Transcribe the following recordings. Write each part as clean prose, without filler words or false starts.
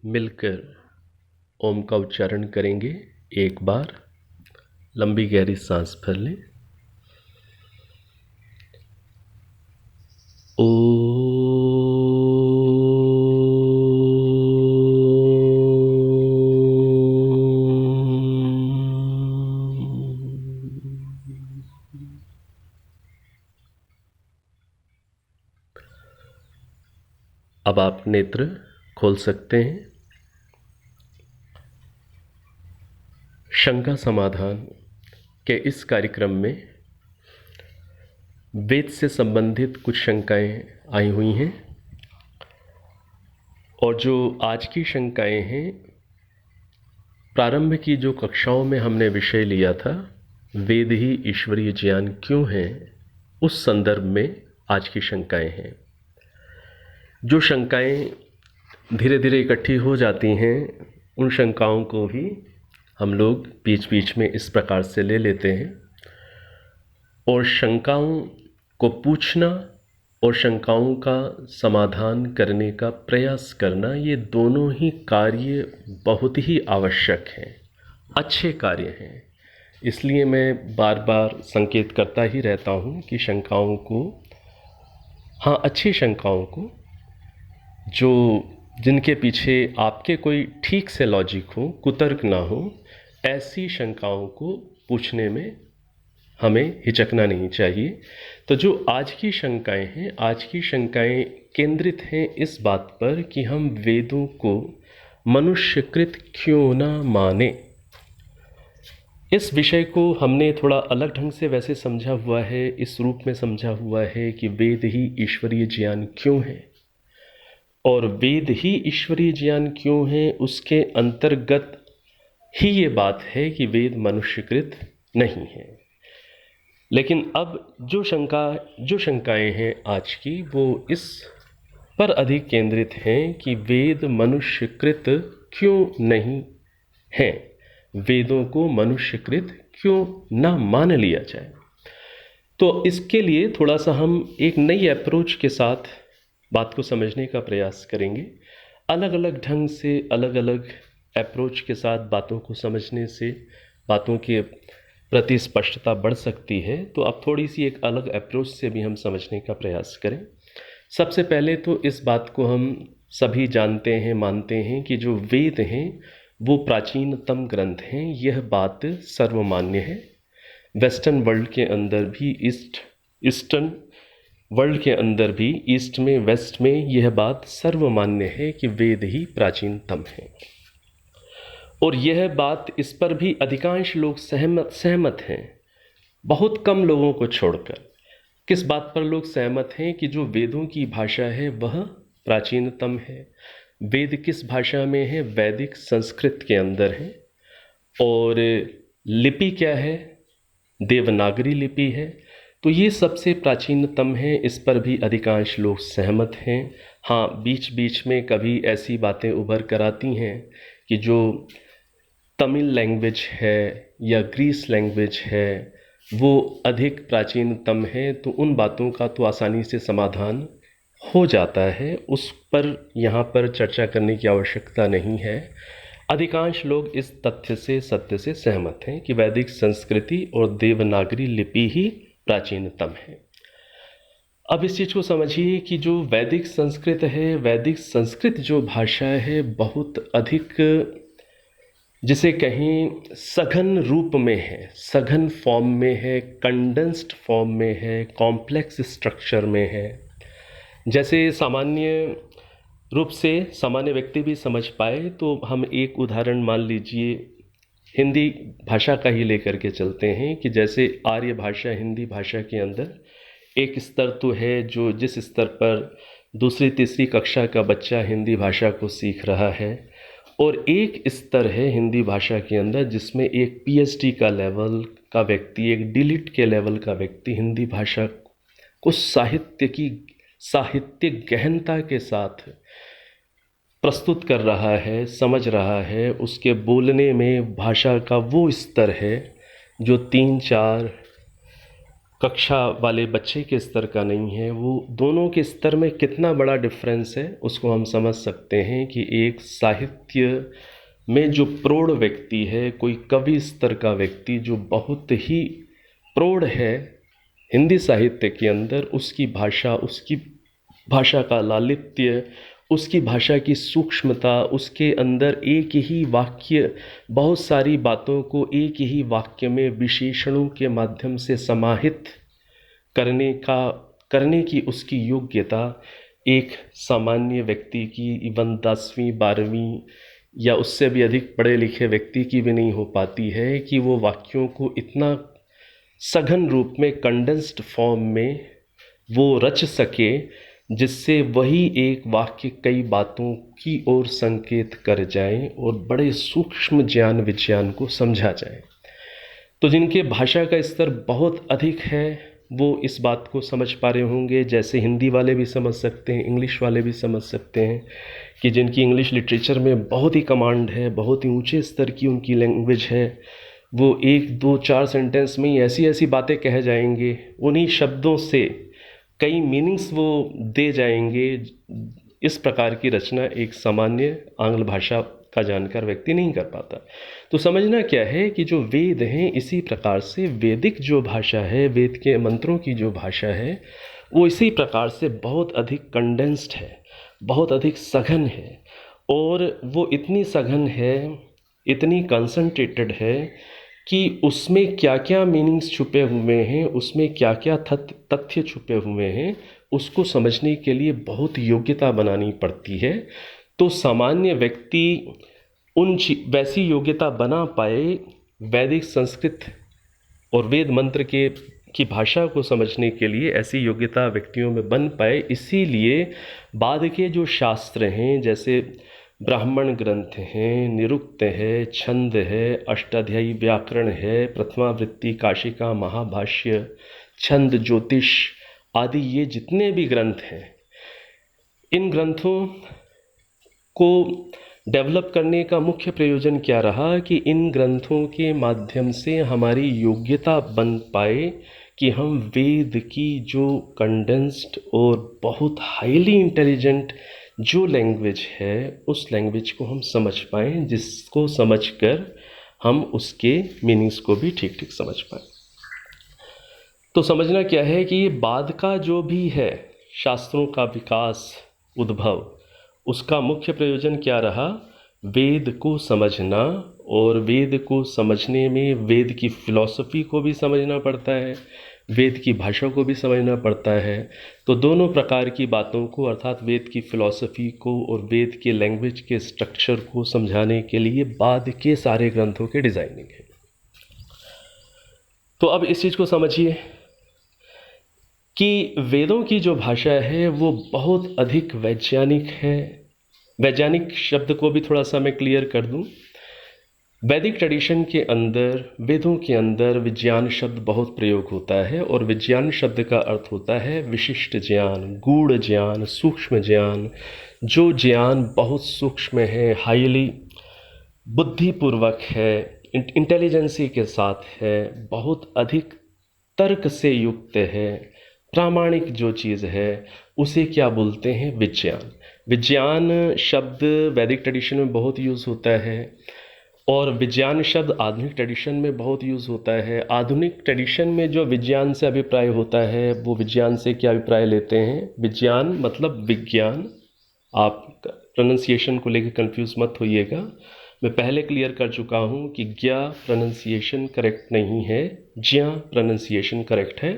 मिलकर ओम का उच्चारण करेंगे। एक बार लंबी गहरी सांस भर लें। ओ। अब आप नेत्र खोल सकते हैं। शंका समाधान के इस कार्यक्रम में वेद से संबंधित कुछ शंकाएं आई हुई हैं और जो आज की शंकाएं हैं, प्रारंभ की जो कक्षाओं में हमने विषय लिया था, वेद ही ईश्वरीय ज्ञान क्यों है, उस संदर्भ में आज की शंकाएं हैं। जो शंकाएं धीरे धीरे इकट्ठी हो जाती हैं, उन शंकाओं को भी हम लोग बीच बीच में इस प्रकार से ले लेते हैं और शंकाओं को पूछना और शंकाओं का समाधान करने का प्रयास करना, ये दोनों ही कार्य बहुत ही आवश्यक हैं, अच्छे कार्य हैं। इसलिए मैं बार बार संकेत करता ही रहता हूँ कि शंकाओं को, हाँ, अच्छी शंकाओं को, जो जिनके पीछे आपके कोई ठीक से लॉजिक हो, कुतर्क ना हो, ऐसी शंकाओं को पूछने में हमें हिचकना नहीं चाहिए। तो जो आज की शंकाएं हैं, आज की शंकाएं केंद्रित हैं इस बात पर कि हम वेदों को मनुष्यकृत क्यों ना माने। इस विषय को हमने थोड़ा अलग ढंग से वैसे समझा हुआ है, इस रूप में समझा हुआ है कि वेद ही ईश्वरीय ज्ञान क्यों है, और वेद ही ईश्वरीय ज्ञान क्यों है, उसके अंतर्गत ही ये बात है कि वेद मनुष्यकृत नहीं है। लेकिन अब जो शंकाएं हैं आज की, वो इस पर अधिक केंद्रित हैं कि वेद मनुष्यकृत क्यों नहीं हैं, वेदों को मनुष्यकृत क्यों ना मान लिया जाए। तो इसके लिए थोड़ा सा हम एक नई अप्रोच के साथ बात को समझने का प्रयास करेंगे। अलग अलग ढंग से, अलग अलग अप्रोच के साथ बातों को समझने से बातों के प्रति स्पष्टता बढ़ सकती है। तो अब थोड़ी सी एक अलग अप्रोच से भी हम समझने का प्रयास करें। सबसे पहले तो इस बात को हम सभी जानते हैं, मानते हैं कि जो वेद हैं वो प्राचीनतम ग्रंथ हैं। यह बात सर्वमान्य है। वेस्टर्न वर्ल्ड के अंदर भी, ईस्टर्न वर्ल्ड के अंदर भी, ईस्ट में, वेस्ट में, यह बात सर्वमान्य है कि वेद ही प्राचीनतम है। और यह बात, इस पर भी अधिकांश लोग सहमत हैं, बहुत कम लोगों को छोड़कर। किस बात पर लोग सहमत हैं कि जो वेदों की भाषा है वह प्राचीनतम है। वेद किस भाषा में है? वैदिक संस्कृत के अंदर है। और लिपि क्या है? देवनागरी लिपि है। तो ये सबसे प्राचीनतम है, इस पर भी अधिकांश लोग सहमत हैं। हाँ, बीच बीच में कभी ऐसी बातें उभर कर आती हैं कि जो तमिल लैंग्वेज है या ग्रीस लैंग्वेज है वो अधिक प्राचीनतम है, तो उन बातों का तो आसानी से समाधान हो जाता है, उस पर यहाँ पर चर्चा करने की आवश्यकता नहीं है। अधिकांश लोग इस तथ्य से, सत्य से सहमत हैं कि वैदिक संस्कृति और देवनागरी लिपि ही प्राचीनतम है। अब इस चीज़ को समझिए कि जो वैदिक संस्कृत है, वैदिक संस्कृत जो भाषा है, बहुत अधिक, जिसे कहीं सघन रूप में है, सघन फॉर्म में है, कंडेंस्ड फॉर्म में है, कॉम्प्लेक्स स्ट्रक्चर में है। जैसे सामान्य रूप से सामान्य व्यक्ति भी समझ पाए तो हम एक उदाहरण मान लीजिए, हिंदी भाषा का ही लेकर के चलते हैं कि जैसे आर्य भाषा, हिंदी भाषा के अंदर एक स्तर तो है जो, जिस स्तर पर दूसरी तीसरी कक्षा का बच्चा हिंदी भाषा को सीख रहा है, और एक स्तर है हिंदी भाषा के अंदर जिसमें एक पीएचडी का लेवल का व्यक्ति, एक डीलिट के लेवल का व्यक्ति हिंदी भाषा को साहित्यिक गहनता के साथ प्रस्तुत कर रहा है, समझ रहा है। उसके बोलने में भाषा का वो स्तर है जो 3-4 कक्षा वाले बच्चे के स्तर का नहीं है, वो दोनों के स्तर में कितना बड़ा डिफरेंस है उसको हम समझ सकते हैं कि एक साहित्य में जो प्रौढ़ व्यक्ति है, कोई कवि स्तर का व्यक्ति जो बहुत ही प्रौढ़ है हिंदी साहित्य के अंदर, उसकी भाषा का लालित्य, उसकी भाषा की सूक्ष्मता, उसके अंदर एक ही वाक्य बहुत सारी बातों को एक ही वाक्य में विशेषणों के माध्यम से समाहित करने की उसकी योग्यता एक सामान्य व्यक्ति की इवन 10वीं 12वीं या उससे भी अधिक पढ़े लिखे व्यक्ति की भी नहीं हो पाती है कि वो वाक्यों को इतना सघन रूप में कंडेंस्ड फॉर्म में वो रच सके जिससे वही एक वाक्य कई बातों की ओर संकेत कर जाए और बड़े सूक्ष्म ज्ञान विज्ञान को समझा जाए। तो जिनके भाषा का स्तर बहुत अधिक है वो इस बात को समझ पा रहे होंगे, जैसे हिंदी वाले भी समझ सकते हैं, इंग्लिश वाले भी समझ सकते हैं कि जिनकी इंग्लिश लिटरेचर में बहुत ही कमांड है, बहुत ही ऊंचे स्तर की उनकी लैंग्वेज है, वो 1 2 4 सेंटेंस में ही ऐसी ऐसी बातें कह जाएंगे, उन्हीं शब्दों से कई मीनिंग्स वो दे जाएंगे। इस प्रकार की रचना एक सामान्य आंग्ल भाषा का जानकार व्यक्ति नहीं कर पाता। तो समझना क्या है कि जो वेद हैं, इसी प्रकार से वैदिक जो भाषा है, वेद के मंत्रों की जो भाषा है, वो इसी प्रकार से बहुत अधिक कंडेंस्ड है, बहुत अधिक सघन है, और वो इतनी सघन है, इतनी कंसंट्रेटेड है कि उसमें क्या क्या मीनिंग्स छुपे हुए हैं, उसमें क्या क्या तथ्य छुपे हुए हैं, उसको समझने के लिए बहुत योग्यता बनानी पड़ती है। तो सामान्य व्यक्ति वैसी योग्यता बना पाए वैदिक संस्कृत और वेद मंत्र की भाषा को समझने के लिए, ऐसी योग्यता व्यक्तियों में बन पाए, इसीलिए बाद के जो शास्त्र हैं, जैसे ब्राह्मण ग्रंथ हैं, निरुक्त है, छंद है, अष्टाध्यायी व्याकरण है, प्रथमावृत्ति, काशिका, महाभाष्य, छंद, ज्योतिष आदि, ये जितने भी ग्रंथ हैं, इन ग्रंथों को डेवलप करने का मुख्य प्रयोजन क्या रहा कि इन ग्रंथों के माध्यम से हमारी योग्यता बन पाए कि हम वेद की जो कंडेंस्ड और बहुत हाईली इंटेलिजेंट जो लैंग्वेज है, उस लैंग्वेज को हम समझ पाएँ, जिसको समझकर हम उसके मीनिंग्स को भी ठीक ठीक समझ पाएँ। तो समझना क्या है कि ये बाद का जो भी है शास्त्रों का विकास, उद्भव, उसका मुख्य प्रयोजन क्या रहा? वेद को समझना, और वेद को समझने में वेद की फिलॉसफी को भी समझना पड़ता है, वेद की भाषा को भी समझना पड़ता है। तो दोनों प्रकार की बातों को, अर्थात वेद की फिलॉसफी को और वेद के लैंग्वेज के स्ट्रक्चर को समझाने के लिए बाद के सारे ग्रंथों के डिज़ाइनिंग है। तो अब इस चीज़ को समझिए कि वेदों की जो भाषा है वो बहुत अधिक वैज्ञानिक है। वैज्ञानिक शब्द को भी थोड़ा सा मैं क्लियर कर दूं। वैदिक ट्रेडिशन के अंदर, वेदों के अंदर विज्ञान शब्द बहुत प्रयोग होता है, और विज्ञान शब्द का अर्थ होता है विशिष्ट ज्ञान, गूढ़ ज्ञान, सूक्ष्म ज्ञान। जो ज्ञान बहुत सूक्ष्म है, हाईली बुद्धिपूर्वक है, इंटेलिजेंसी के साथ है, बहुत अधिक तर्क से युक्त है, प्रामाणिक जो चीज़ है, उसे क्या बोलते हैं? विज्ञान। विज्ञान शब्द वैदिक ट्रेडिशन में बहुत यूज़ होता है, और विज्ञान शब्द आधुनिक ट्रेडिशन में बहुत यूज़ होता है। आधुनिक ट्रेडिशन में जो विज्ञान से अभिप्राय होता है, वो विज्ञान से क्या अभिप्राय लेते हैं? विज्ञान मतलब विज्ञान। आप प्रोनंसिएशन को लेकर कंफ्यूज मत होइएगा, मैं पहले क्लियर कर चुका हूँ कि ज्ञा प्रोनंसिएशन करेक्ट नहीं है, ज्ञा प्रोनंसिएशन करेक्ट है।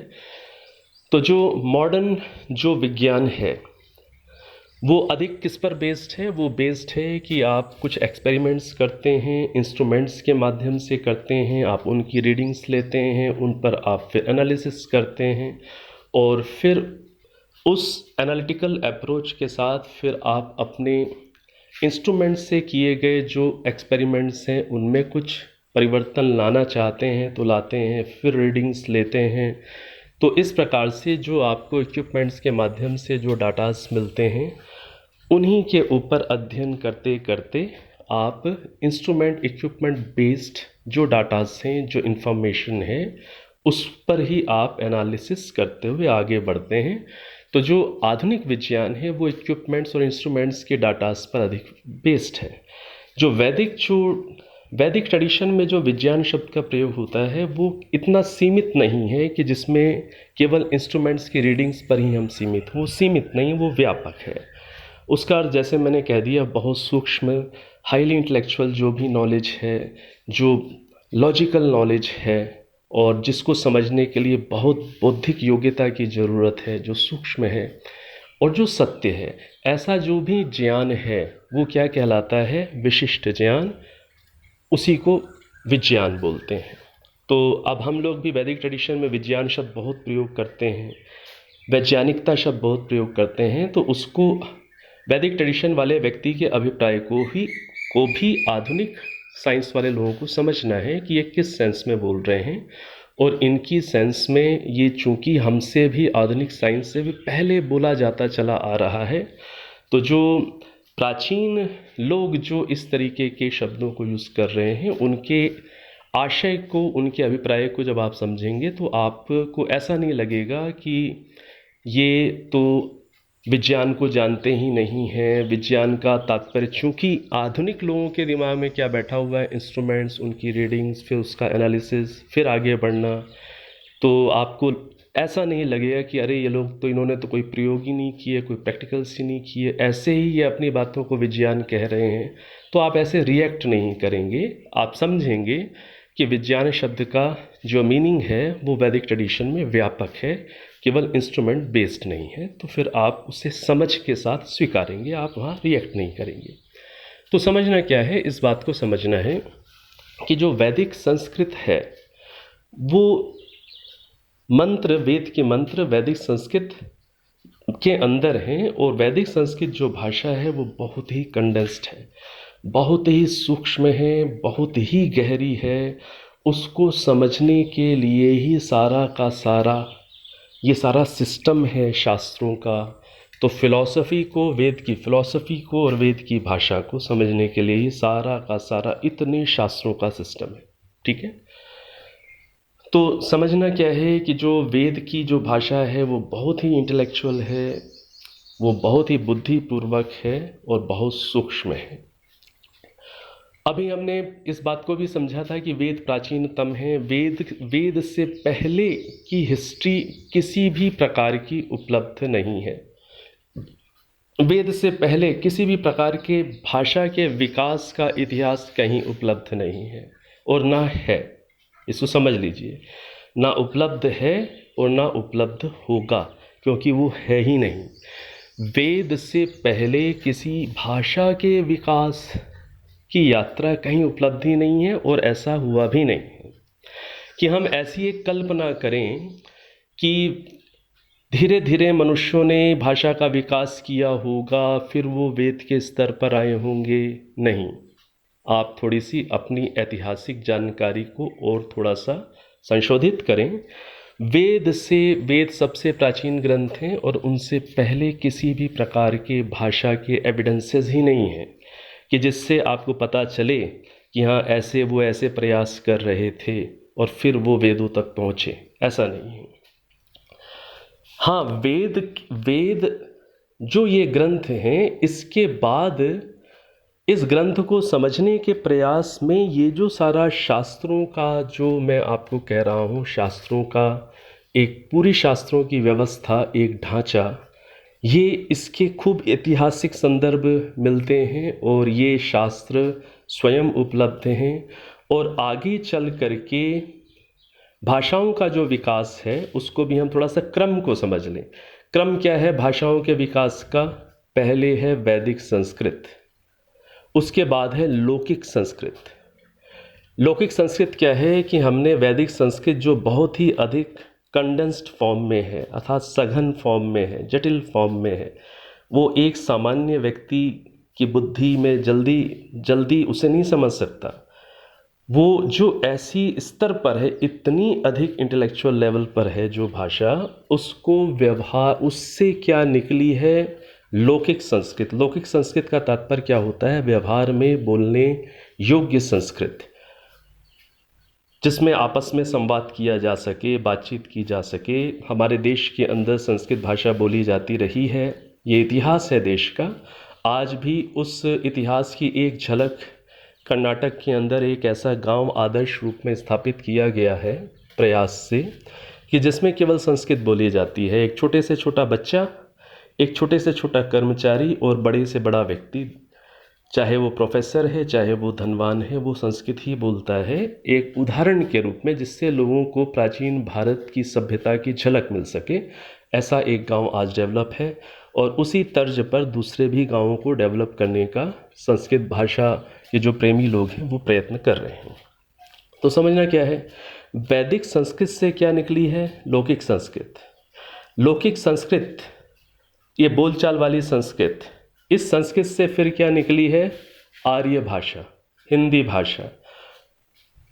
तो जो मॉडर्न जो विज्ञान है वो अधिक किस पर बेस्ड है? वो बेस्ड है कि आप कुछ एक्सपेरिमेंट्स करते हैं, इंस्ट्रूमेंट्स के माध्यम से करते हैं, आप उनकी रीडिंग्स लेते हैं, उन पर आप फिर एनालिसिस करते हैं, और फिर उस एनालिटिकल अप्रोच के साथ फिर आप अपने इंस्ट्रूमेंट से किए गए जो एक्सपेरिमेंट्स हैं उनमें कुछ परिवर्तन लाना चाहते हैं तो लाते हैं, फिर रीडिंग्स लेते हैं। तो इस प्रकार से जो आपको इक्विपमेंट्स के माध्यम से जो डाटास मिलते हैं, उन्हीं के ऊपर अध्ययन करते करते आप इंस्ट्रूमेंट इक्विपमेंट बेस्ड जो डाटास हैं, जो इन्फॉर्मेशन है, उस पर ही आप एनालिसिस करते हुए आगे बढ़ते हैं। तो जो आधुनिक विज्ञान है वो इक्विपमेंट्स और इंस्ट्रूमेंट्स के डाटास पर अधिक बेस्ड है। जो वैदिक ट्रेडिशन में जो विज्ञान शब्द का प्रयोग होता है वो इतना सीमित नहीं है कि जिसमें केवल इंस्ट्रूमेंट्स की रीडिंग्स पर ही हम सीमित हों। वो सीमित नहीं, वो व्यापक है। उसका अर्थ जैसे मैंने कह दिया, बहुत सूक्ष्म, हाईली इंटेलेक्चुअल जो भी नॉलेज है, जो लॉजिकल नॉलेज है और जिसको समझने के लिए बहुत बौद्धिक योग्यता की ज़रूरत है, जो सूक्ष्म है और जो सत्य है, ऐसा जो भी ज्ञान है वो क्या कहलाता है? विशिष्ट ज्ञान। उसी को विज्ञान बोलते हैं। तो अब हम लोग भी वैदिक ट्रेडिशन में विज्ञान शब्द बहुत प्रयोग करते हैं, वैज्ञानिकता शब्द बहुत प्रयोग करते हैं। तो उसको वैदिक ट्रेडिशन वाले व्यक्ति के अभिप्राय को भी आधुनिक साइंस वाले लोगों को समझना है कि ये किस सेंस में बोल रहे हैं। और इनकी सेंस में ये चूँकि हमसे भी, आधुनिक साइंस से भी पहले बोला जाता चला आ रहा है, तो जो प्राचीन लोग जो इस तरीके के शब्दों को यूज़ कर रहे हैं, उनके आशय को, उनके अभिप्राय को जब आप समझेंगे तो आपको ऐसा नहीं लगेगा कि ये तो विज्ञान को जानते ही नहीं हैं। विज्ञान का तात्पर्य, चूँकि आधुनिक लोगों के दिमाग में क्या बैठा हुआ है? इंस्ट्रूमेंट्स, उनकी रीडिंग्स, फिर उसका एनालिसिस, फिर आगे बढ़ना। तो आपको ऐसा नहीं लगेगा कि अरे ये लोग तो, इन्होंने तो कोई प्रयोग ही नहीं किए, कोई प्रैक्टिकल्स ही नहीं किए, ऐसे ही ये अपनी बातों को विज्ञान कह रहे हैं। तो आप ऐसे रिएक्ट नहीं करेंगे। आप समझेंगे कि विज्ञान शब्द का जो मीनिंग है वो वैदिक ट्रेडिशन में व्यापक है, केवल इंस्ट्रूमेंट बेस्ड नहीं है। तो फिर आप उसे समझ के साथ स्वीकारेंगे, आप वहाँ रिएक्ट नहीं करेंगे। तो समझना क्या है? इस बात को समझना है कि जो वैदिक संस्कृत है वो मंत्र, वेद के मंत्र वैदिक संस्कृत के अंदर हैं। और वैदिक संस्कृत जो भाषा है वो बहुत ही कंडेंस्ड है, बहुत ही सूक्ष्म है, बहुत ही गहरी है। उसको समझने के लिए ही सारा का सारा ये सारा सिस्टम है शास्त्रों का। तो फिलॉसफी को, वेद की फिलॉसफी को और वेद की भाषा को समझने के लिए ही सारा का सारा इतने शास्त्रों का सिस्टम है। ठीक है? तो समझना क्या है कि जो वेद की जो भाषा है वो बहुत ही इंटेलेक्चुअल है, वो बहुत ही बुद्धिपूर्वक है और बहुत सूक्ष्म है। अभी हमने इस बात को भी समझा था कि वेद प्राचीनतम है। वेद से पहले की हिस्ट्री किसी भी प्रकार की उपलब्ध नहीं है। वेद से पहले किसी भी प्रकार के भाषा के विकास का इतिहास कहीं उपलब्ध नहीं है और ना है। इसको समझ लीजिए, ना उपलब्ध है और ना उपलब्ध होगा, क्योंकि वो है ही नहीं। वेद से पहले किसी भाषा के विकास की यात्रा कहीं उपलब्धि नहीं है और ऐसा हुआ भी नहीं है कि हम ऐसी एक कल्पना करें कि धीरे धीरे मनुष्यों ने भाषा का विकास किया होगा, फिर वो वेद के स्तर पर आए होंगे। नहीं, आप थोड़ी सी अपनी ऐतिहासिक जानकारी को और थोड़ा सा संशोधित करें। वेद सबसे प्राचीन ग्रंथ हैं और उनसे पहले किसी भी प्रकार के भाषा के एविडेंसेस ही नहीं हैं कि जिससे आपको पता चले कि हाँ वो ऐसे प्रयास कर रहे थे और फिर वो वेदों तक पहुँचे। ऐसा नहीं है। हाँ, वेद जो ये ग्रंथ हैं, इसके बाद इस ग्रंथ को समझने के प्रयास में ये जो सारा शास्त्रों का, जो मैं आपको कह रहा हूँ, शास्त्रों का एक पूरी शास्त्रों की व्यवस्था, एक ढांचा, ये इसके खूब ऐतिहासिक संदर्भ मिलते हैं और ये शास्त्र स्वयं उपलब्ध हैं। और आगे चल करके भाषाओं का जो विकास है उसको भी हम थोड़ा सा क्रम को समझ लें। क्रम क्या है भाषाओं के विकास का? पहले है वैदिक संस्कृत, उसके बाद है लौकिक संस्कृत। लौकिक संस्कृत क्या है कि हमने वैदिक संस्कृत जो बहुत ही अधिक कंडेंस्ड फॉर्म में है, अर्थात सघन फॉर्म में है, जटिल फॉर्म में है, वो एक सामान्य व्यक्ति की बुद्धि में जल्दी उसे नहीं समझ सकता। वो जो ऐसी स्तर पर है, इतनी अधिक इंटेलेक्चुअल लेवल पर है जो भाषा, उसको व्यवहार, उससे क्या निकली है? लौकिक संस्कृत। लौकिक संस्कृत का तात्पर्य क्या होता है? व्यवहार में बोलने योग्य संस्कृत। जिसमें आपस में संवाद किया जा सके, बातचीत की जा सके। हमारे देश के अंदर संस्कृत भाषा बोली जाती रही है, ये इतिहास है देश का। आज भी उस इतिहास की एक झलक कर्नाटक के अंदर एक ऐसा गांव आदर्श रूप में स्थापित किया गया है प्रयास से, कि जिसमें केवल संस्कृत बोली जाती है। एक छोटे से छोटा बच्चा, एक छोटे से छोटा कर्मचारी और बड़े से बड़ा व्यक्ति, चाहे वो प्रोफेसर है, चाहे वो धनवान है, वो संस्कृत ही बोलता है, एक उदाहरण के रूप में, जिससे लोगों को प्राचीन भारत की सभ्यता की झलक मिल सके। ऐसा एक गांव आज डेवलप है और उसी तर्ज पर दूसरे भी गांवों को डेवलप करने का संस्कृत भाषा के जो प्रेमी लोग हैं वो प्रयत्न कर रहे हैं। तो समझना क्या है, वैदिक संस्कृत से क्या निकली है? लौकिक संस्कृत। लौकिक संस्कृत, ये बोलचाल वाली संस्कृत, इस संस्कृत से फिर क्या निकली है? आर्य भाषा, हिंदी भाषा।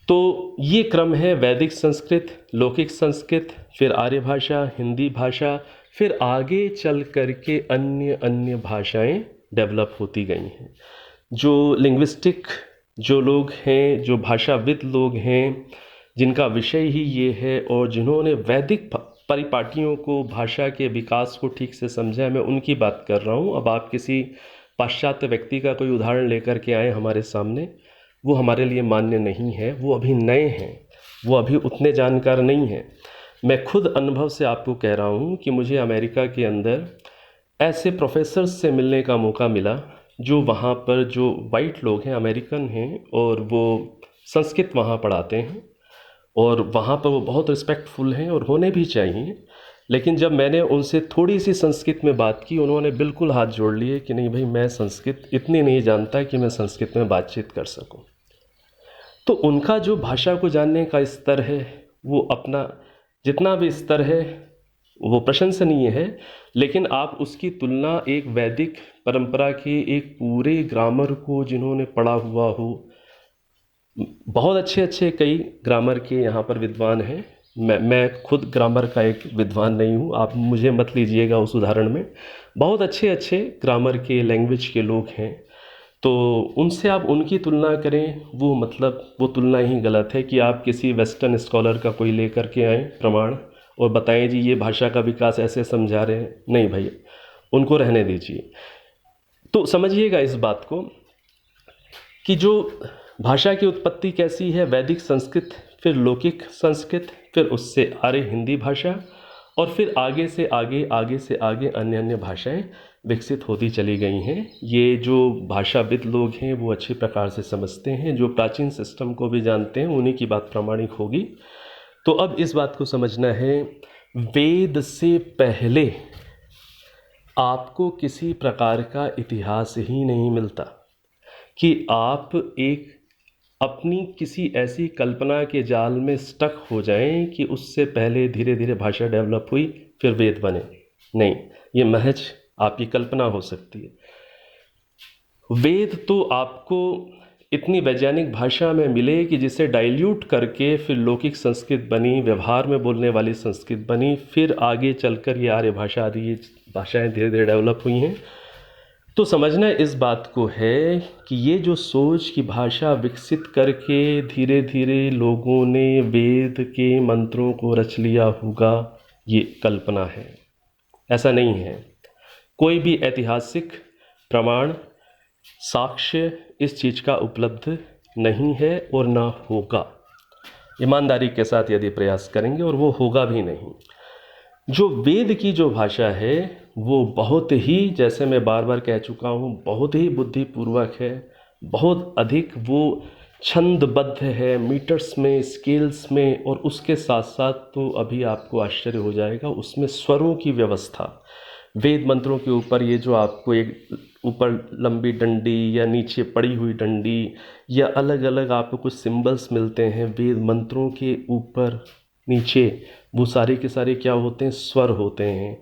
तो ये क्रम है, वैदिक संस्कृत, लौकिक संस्कृत, फिर आर्य भाषा, हिंदी भाषा, फिर आगे चल करके अन्य अन्य भाषाएं डेवलप होती गई हैं। जो लिंग्विस्टिक जो लोग हैं, जो भाषाविद लोग हैं, जिनका विषय ही ये है और जिन्होंने वैदिक परिपाटियों को, भाषा के विकास को ठीक से समझा, मैं उनकी बात कर रहा हूँ। अब आप किसी पाश्चात्य व्यक्ति का कोई उदाहरण लेकर के आए हमारे सामने, वो हमारे लिए मान्य नहीं है। वो अभी नए हैं, वो अभी उतने जानकार नहीं हैं। मैं खुद अनुभव से आपको कह रहा हूँ कि मुझे अमेरिका के अंदर ऐसे प्रोफेसर्स से मिलने का मौका मिला जो वहाँ पर जो वाइट लोग हैं, अमेरिकन हैं, और वो संस्कृत वहाँ पढ़ाते हैं और वहाँ पर वो बहुत रिस्पेक्टफुल हैं और होने भी चाहिए। लेकिन जब मैंने उनसे थोड़ी सी संस्कृत में बात की, उन्होंने बिल्कुल हाथ जोड़ लिए कि नहीं भाई, मैं संस्कृत इतनी नहीं जानता कि मैं संस्कृत में बातचीत कर सकूं। तो उनका जो भाषा को जानने का स्तर है, वो अपना जितना भी स्तर है वो प्रशंसनीय है, लेकिन आप उसकी तुलना एक वैदिक परंपरा के एक पूरे ग्रामर को, जिन्होंने पढ़ा हुआ हो, बहुत अच्छे अच्छे कई ग्रामर के यहाँ पर विद्वान हैं। मैं खुद ग्रामर का एक विद्वान नहीं हूँ, आप मुझे मत लीजिएगा उस उदाहरण में। बहुत अच्छे अच्छे ग्रामर के, लैंग्वेज के लोग हैं। तो उनसे आप उनकी तुलना करें, वो मतलब वो तुलना ही गलत है कि आप किसी वेस्टर्न स्कॉलर का कोई लेकर के आएँ प्रमाण और बताएं जी ये भाषा का विकास ऐसे समझा रहे हैं। नहीं भैया, उनको रहने दीजिए। तो समझिएगा इस बात को कि जो भाषा की उत्पत्ति कैसी है, वैदिक संस्कृत, फिर लौकिक संस्कृत, फिर उससे आर्य हिंदी भाषा, और फिर आगे से आगे अन्य अन्य भाषाएं विकसित होती चली गई हैं। ये जो भाषाविद लोग हैं वो अच्छे प्रकार से समझते हैं, जो प्राचीन सिस्टम को भी जानते हैं, उन्हीं की बात प्रामाणिक होगी। तो अब इस बात को समझना है, वेद से पहले आपको किसी प्रकार का इतिहास ही नहीं मिलता कि आप एक अपनी किसी ऐसी कल्पना के जाल में स्टक हो जाएं कि उससे पहले धीरे धीरे भाषा डेवलप हुई फिर वेद बने। नहीं, ये महज आपकी कल्पना हो सकती है। वेद तो आपको इतनी वैज्ञानिक भाषा में मिले कि जिसे डाइल्यूट करके फिर लौकिक संस्कृत बनी, व्यवहार में बोलने वाली संस्कृत बनी, फिर आगे चलकर ये आर्य भाषा आदि ये भाषाएं धीरे धीरे डेवलप हुई हैं। तो समझना इस बात को है कि ये जो सोच की भाषा विकसित करके धीरे धीरे लोगों ने वेद के मंत्रों को रच लिया होगा, ये कल्पना है, ऐसा नहीं है। कोई भी ऐतिहासिक प्रमाण, साक्ष्य इस चीज़ का उपलब्ध नहीं है और ना होगा। ईमानदारी के साथ यदि प्रयास करेंगे, और वो होगा भी नहीं। जो वेद की जो भाषा है वो बहुत ही, जैसे मैं बार बार कह चुका हूँ, बहुत ही बुद्धिपूर्वक है, बहुत अधिक वो छंदबद्ध है, मीटर्स में, स्केल्स में, और उसके साथ साथ तो अभी आपको आश्चर्य हो जाएगा, उसमें स्वरों की व्यवस्था। वेद मंत्रों के ऊपर ये जो आपको एक ऊपर लंबी डंडी या नीचे पड़ी हुई डंडी या अलग अलग आपको कुछ सिंबल्स मिलते हैं वेद मंत्रों के ऊपर नीचे, वो सारे के सारे क्या होते हैं? स्वर होते हैं।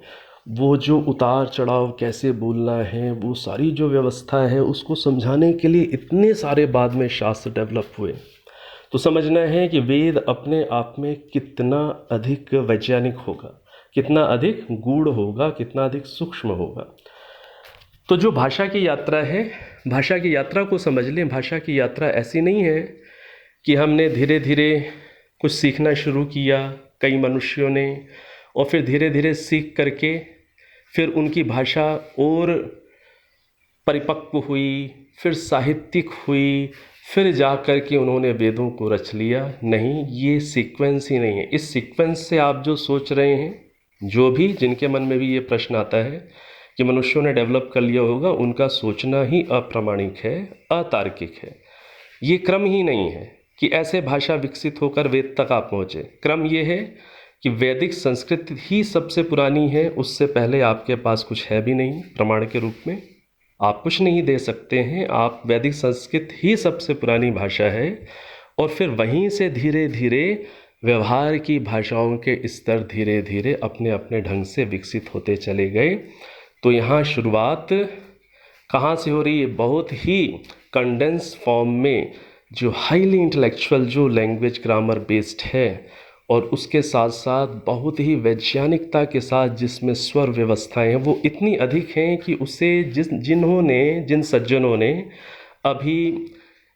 वो जो उतार चढ़ाव कैसे बोलना है, वो सारी जो व्यवस्था है, उसको समझाने के लिए इतने सारे बाद में शास्त्र डेवलप हुए। तो समझना है कि वेद अपने आप में कितना अधिक वैज्ञानिक होगा, कितना अधिक गूढ़ होगा, कितना अधिक सूक्ष्म होगा। तो जो भाषा की यात्रा है, भाषा की यात्रा को समझ लें। भाषा की यात्रा ऐसी नहीं है कि हमने धीरे धीरे कुछ सीखना शुरू किया कई मनुष्यों ने, और फिर धीरे धीरे सीख करके फिर उनकी भाषा और परिपक्व हुई, फिर साहित्यिक हुई, फिर जा कर के उन्होंने वेदों को रच लिया। नहीं, ये सीक्वेंस ही नहीं है। इस सीक्वेंस से आप जो सोच रहे हैं, जो भी जिनके मन में भी ये प्रश्न आता है कि मनुष्यों ने डेवलप कर लिया होगा, उनका सोचना ही अप्रामाणिक है, अतार्किक है। ये क्रम ही नहीं है कि ऐसे भाषा विकसित होकर वेद तक आप पहुँचे। क्रम ये है कि वैदिक संस्कृत ही सबसे पुरानी है, उससे पहले आपके पास कुछ है भी नहीं प्रमाण के रूप में, आप कुछ नहीं दे सकते हैं। आप वैदिक संस्कृत ही सबसे पुरानी भाषा है, और फिर वहीं से धीरे धीरे व्यवहार की भाषाओं के स्तर धीरे धीरे अपने अपने ढंग से विकसित होते चले गए। तो यहाँ शुरुआत कहाँ से हो रही है? बहुत ही कंडेंस फॉर्म में, जो हाईली इंटेलेक्चुअल, जो लैंग्वेज ग्रामर बेस्ड है, और उसके साथ साथ बहुत ही वैज्ञानिकता के साथ जिसमें स्वर व्यवस्थाएं हैं वो इतनी अधिक हैं कि उसे जिन सज्जनों ने अभी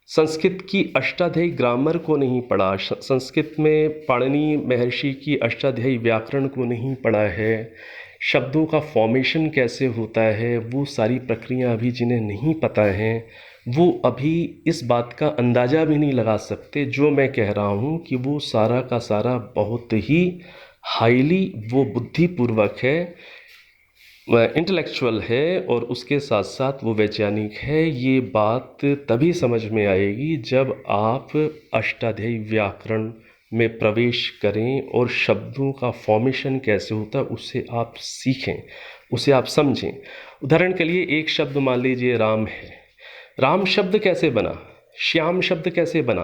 संस्कृत की अष्टाध्यायी ग्रामर को नहीं पढ़ा, संस्कृत में पाणिनि महर्षि की अष्टाध्यायी व्याकरण को नहीं पढ़ा है, शब्दों का फॉर्मेशन कैसे होता है, वो सारी प्रक्रिया अभी जिन्हें नहीं पता है, वो अभी इस बात का अंदाज़ा भी नहीं लगा सकते जो मैं कह रहा हूँ कि वो सारा का सारा बहुत ही हाईली वो बुद्धिपूर्वक है, इंटेलेक्चुअल है, और उसके साथ साथ वो वैज्ञानिक है। ये बात तभी समझ में आएगी जब आप अष्टाध्यायी व्याकरण में प्रवेश करें और शब्दों का फॉर्मेशन कैसे होता है उसे आप सीखें, उसे आप समझें। उदाहरण के लिए एक शब्द मान लीजिए राम है। राम शब्द कैसे बना? श्याम शब्द कैसे बना?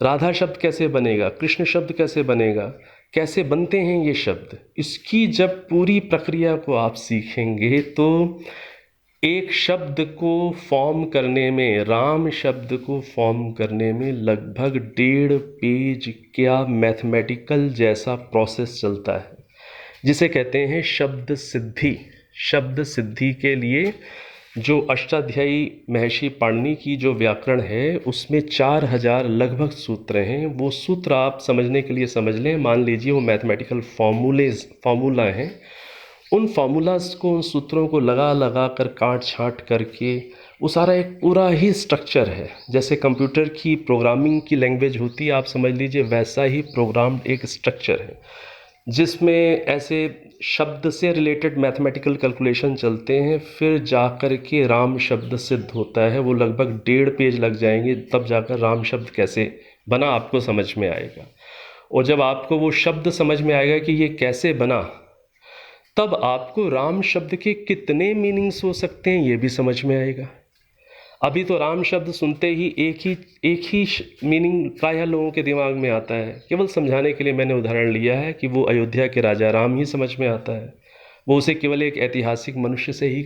राधा शब्द कैसे बनेगा? कृष्ण शब्द कैसे बनेगा? कैसे बनते हैं ये शब्द? इसकी जब पूरी प्रक्रिया को आप सीखेंगे तो एक शब्द को फॉर्म करने में, राम शब्द को फॉर्म करने में लगभग 1.5 पेज का मैथमेटिकल जैसा प्रोसेस चलता है, जिसे कहते हैं शब्द सिद्धि। शब्द सिद्धि के लिए जो अष्टाध्यायी महर्षि पाणिनि की जो व्याकरण है उसमें 4000 लगभग सूत्र हैं। वो सूत्र आप समझने के लिए समझ लें, मान लीजिए वो मैथमेटिकल फार्मूला हैं। उन फार्मूलाज को, उन सूत्रों को लगा कर काट छाँट करके वो सारा एक पूरा ही स्ट्रक्चर है। जैसे कंप्यूटर की प्रोग्रामिंग की लैंग्वेज होती है, आप समझ लीजिए वैसा ही प्रोग्राम्ड एक स्ट्रक्चर है जिसमें ऐसे शब्द से रिलेटेड मैथमेटिकल कैलकुलेशन चलते हैं, फिर जाकर के राम शब्द सिद्ध होता है। वो लगभग 1.5 पेज लग जाएंगे, तब जाकर राम शब्द कैसे बना आपको समझ में आएगा। और जब आपको वो शब्द समझ में आएगा कि ये कैसे बना, तब आपको राम शब्द के कितने मीनिंग्स हो सकते हैं ये भी समझ में आएगा। अभी तो राम शब्द सुनते ही एक ही मीनिंग प्रायः लोगों के दिमाग में आता है। केवल समझाने के लिए मैंने उदाहरण लिया है कि वो अयोध्या के राजा राम ही समझ में आता है। वो उसे केवल एक ऐतिहासिक मनुष्य से ही,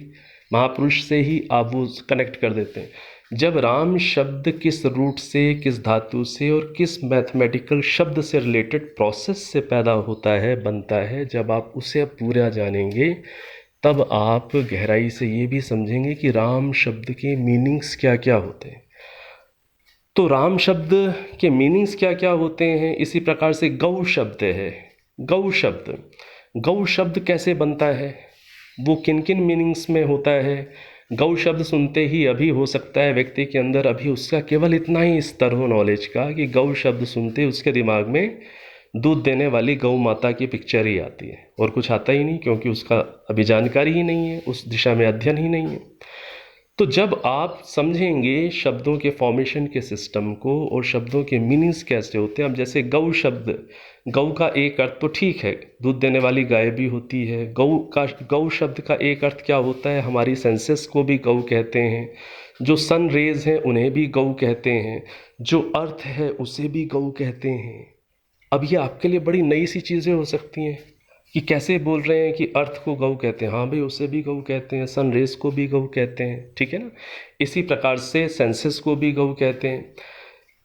महापुरुष से ही आप वो कनेक्ट कर देते हैं। जब राम शब्द किस रूट से, किस धातु से और किस मैथमेटिकल शब्द से रिलेटेड प्रोसेस से पैदा होता है, बनता है, जब आप उसे पूरा जानेंगे तब आप गहराई से ये भी समझेंगे कि राम शब्द के मीनिंग्स क्या क्या होते हैं। तो राम शब्द के मीनिंग्स क्या क्या होते हैं। इसी प्रकार से गौ शब्द है। गौ शब्द कैसे बनता है, वो किन किन मीनिंग्स में होता है। गौ शब्द सुनते ही अभी हो सकता है व्यक्ति के अंदर अभी उसका केवल इतना ही स्तर हो नॉलेज का कि गौ शब्द सुनते उसके दिमाग में दूध देने वाली गौ माता की पिक्चर ही आती है, और कुछ आता ही नहीं, क्योंकि उसका अभी जानकारी ही नहीं है, उस दिशा में अध्ययन ही नहीं है। तो जब आप समझेंगे शब्दों के फॉर्मेशन के सिस्टम को और शब्दों के मीनिंग्स कैसे होते हैं। अब जैसे गौ शब्द, गौ का एक अर्थ तो ठीक है, दूध देने वाली गाय भी होती है। गौ शब्द का एक अर्थ क्या होता है, हमारी सेंसेस को भी गौ कहते हैं, जो सन रेज हैं उन्हें भी गौ कहते हैं, जो अर्थ है उसे भी गौ कहते हैं। अब ये आपके लिए बड़ी नई सी चीज़ें हो सकती हैं कि कैसे बोल रहे हैं कि अर्थ को गौ कहते हैं। हाँ भाई, उसे भी गौ कहते हैं, सन रेज को भी गौ कहते हैं, ठीक है ना। इसी प्रकार से सेंसेस को भी गौ कहते हैं।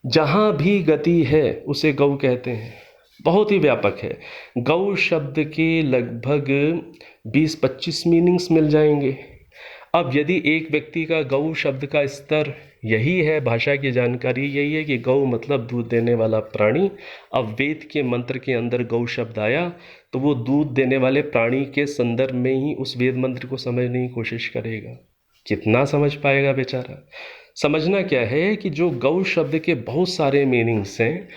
जहाँ भी गति है उसे गौ कहते हैं। बहुत ही व्यापक है। गौ शब्द के लगभग 20-25 मीनिंग्स मिल जाएंगे। अब यदि एक व्यक्ति का गौ शब्द का स्तर यही है भाषा की जानकारी, यही है कि गौ मतलब दूध देने वाला प्राणी। अब वेद के मंत्र के अंदर गौ शब्द आया तो वो दूध देने वाले प्राणी के संदर्भ में ही उस वेद मंत्र को समझने की कोशिश करेगा। कितना समझ पाएगा बेचारा? समझना क्या है कि जो गौ शब्द के बहुत सारे मीनिंग्स हैं,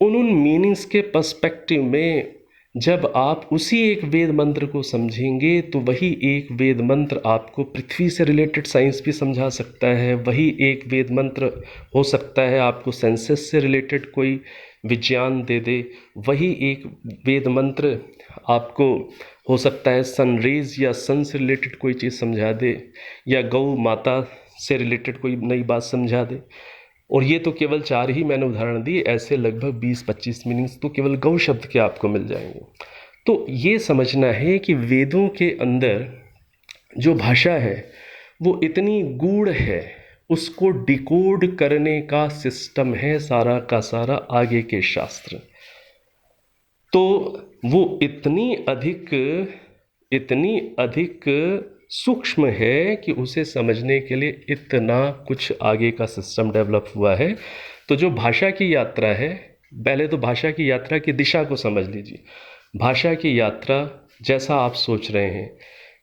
उन मीनिंग्स के पर्सपेक्टिव में जब आप उसी एक वेद मंत्र को समझेंगे तो वही एक वेद मंत्र आपको पृथ्वी से रिलेटेड साइंस भी समझा सकता है। वही एक वेद मंत्र हो सकता है आपको सेंसस से रिलेटेड कोई विज्ञान दे दे। वही एक वेद मंत्र आपको हो सकता है सनरेज या सन से रिलेटेड कोई चीज़ समझा दे, या गौ माता से रिलेटेड कोई नई बात समझा दे। और ये तो केवल 4 ही मैंने उदाहरण दिए, ऐसे लगभग 20-25 मीनिंग्स तो केवल गौ शब्द के आपको मिल जाएंगे। तो ये समझना है कि वेदों के अंदर जो भाषा है वो इतनी गूढ़ है, उसको डिकोड करने का सिस्टम है सारा का सारा आगे के शास्त्र। तो वो इतनी अधिक सूक्ष्म है कि उसे समझने के लिए इतना कुछ आगे का सिस्टम डेवलप हुआ है। तो जो भाषा की यात्रा है, पहले तो भाषा की यात्रा की दिशा को समझ लीजिए। भाषा की यात्रा जैसा आप सोच रहे हैं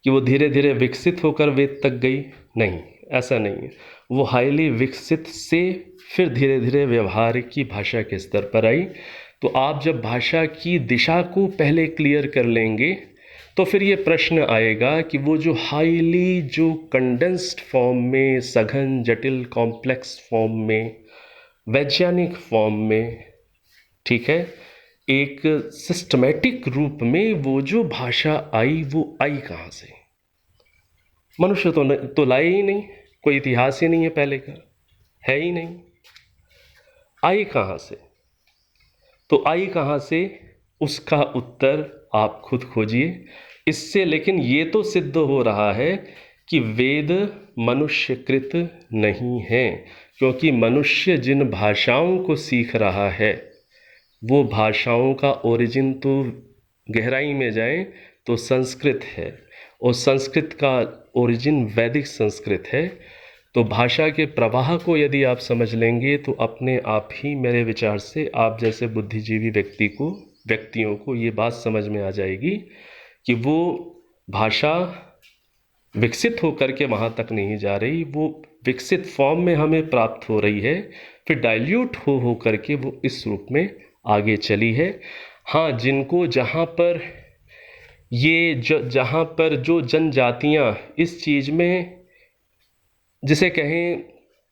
कि वो धीरे धीरे विकसित होकर वेद तक गई, नहीं, ऐसा नहीं है। वो हाईली विकसित से फिर धीरे धीरे व्यवहार की भाषा के स्तर पर आई। तो आप जब भाषा की दिशा को पहले क्लियर कर लेंगे तो फिर ये प्रश्न आएगा कि वो जो हाईली जो कंडेंस्ड फॉर्म में, सघन जटिल कॉम्प्लेक्स फॉर्म में, वैज्ञानिक फॉर्म में, ठीक है, एक सिस्टमैटिक रूप में वो जो भाषा आई, वो आई कहाँ से? मनुष्य तो लाए ही नहीं, कोई इतिहास ही नहीं है पहले का, है ही नहीं। आई कहाँ से? तो आई कहाँ से, उसका उत्तर आप खुद खोजिए। इससे लेकिन ये तो सिद्ध हो रहा है कि वेद मनुष्यकृत नहीं है, क्योंकि मनुष्य जिन भाषाओं को सीख रहा है वो भाषाओं का ओरिजिन तो गहराई में जाए तो संस्कृत है, और संस्कृत का ओरिजिन वैदिक संस्कृत है। तो भाषा के प्रवाह को यदि आप समझ लेंगे तो अपने आप ही मेरे विचार से आप जैसे बुद्धिजीवी व्यक्तियों को ये बात समझ में आ जाएगी कि वो भाषा विकसित होकर के वहाँ तक नहीं जा रही, वो विकसित फॉर्म में हमें प्राप्त हो रही है, फिर डाइल्यूट हो करके वो इस रूप में आगे चली है। हाँ, जिनको जहाँ पर जो जनजातियाँ इस चीज़ में, जिसे कहें,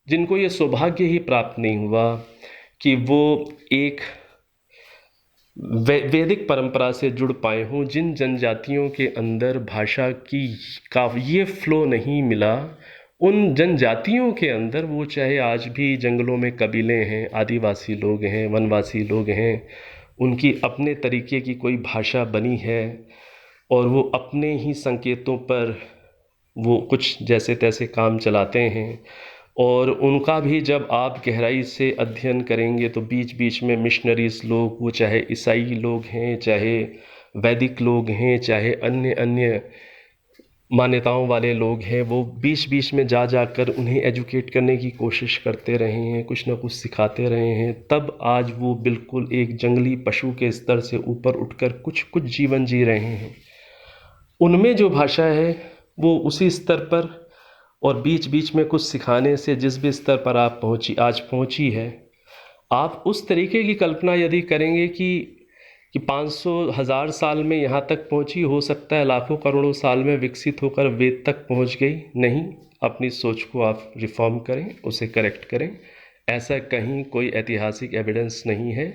जिनको ये सौभाग्य ही प्राप्त नहीं हुआ कि वो एक वैदिक परंपरा से जुड़ पाए हों, जिन जनजातियों के अंदर भाषा का ये फ्लो नहीं मिला, उन जनजातियों के अंदर वो चाहे आज भी जंगलों में कबीले हैं, आदिवासी लोग हैं, वनवासी लोग हैं, उनकी अपने तरीके की कोई भाषा बनी है और वो अपने ही संकेतों पर वो कुछ जैसे तैसे काम चलाते हैं। और उनका भी जब आप गहराई से अध्ययन करेंगे तो बीच बीच में मिशनरीज लोग, वो चाहे ईसाई लोग हैं, चाहे वैदिक लोग हैं, चाहे अन्य मान्यताओं वाले लोग हैं, वो बीच बीच में जाकर उन्हें एजुकेट करने की कोशिश करते रहे हैं, कुछ ना कुछ सिखाते रहे हैं। तब आज वो बिल्कुल एक जंगली पशु के स्तर से ऊपर उठकर कुछ जीवन जी रहे हैं। उनमें जो भाषा है वो उसी स्तर पर, और बीच बीच में कुछ सिखाने से जिस भी स्तर पर आप आज पहुंची है, आप उस तरीके की कल्पना यदि करेंगे कि 500,000 साल में यहाँ तक पहुंची, हो सकता है लाखों करोड़ों साल में विकसित होकर वेद तक पहुंच गई। नहीं, अपनी सोच को आप रिफॉर्म करें, उसे करेक्ट करें। ऐसा कहीं कोई ऐतिहासिक एविडेंस नहीं है।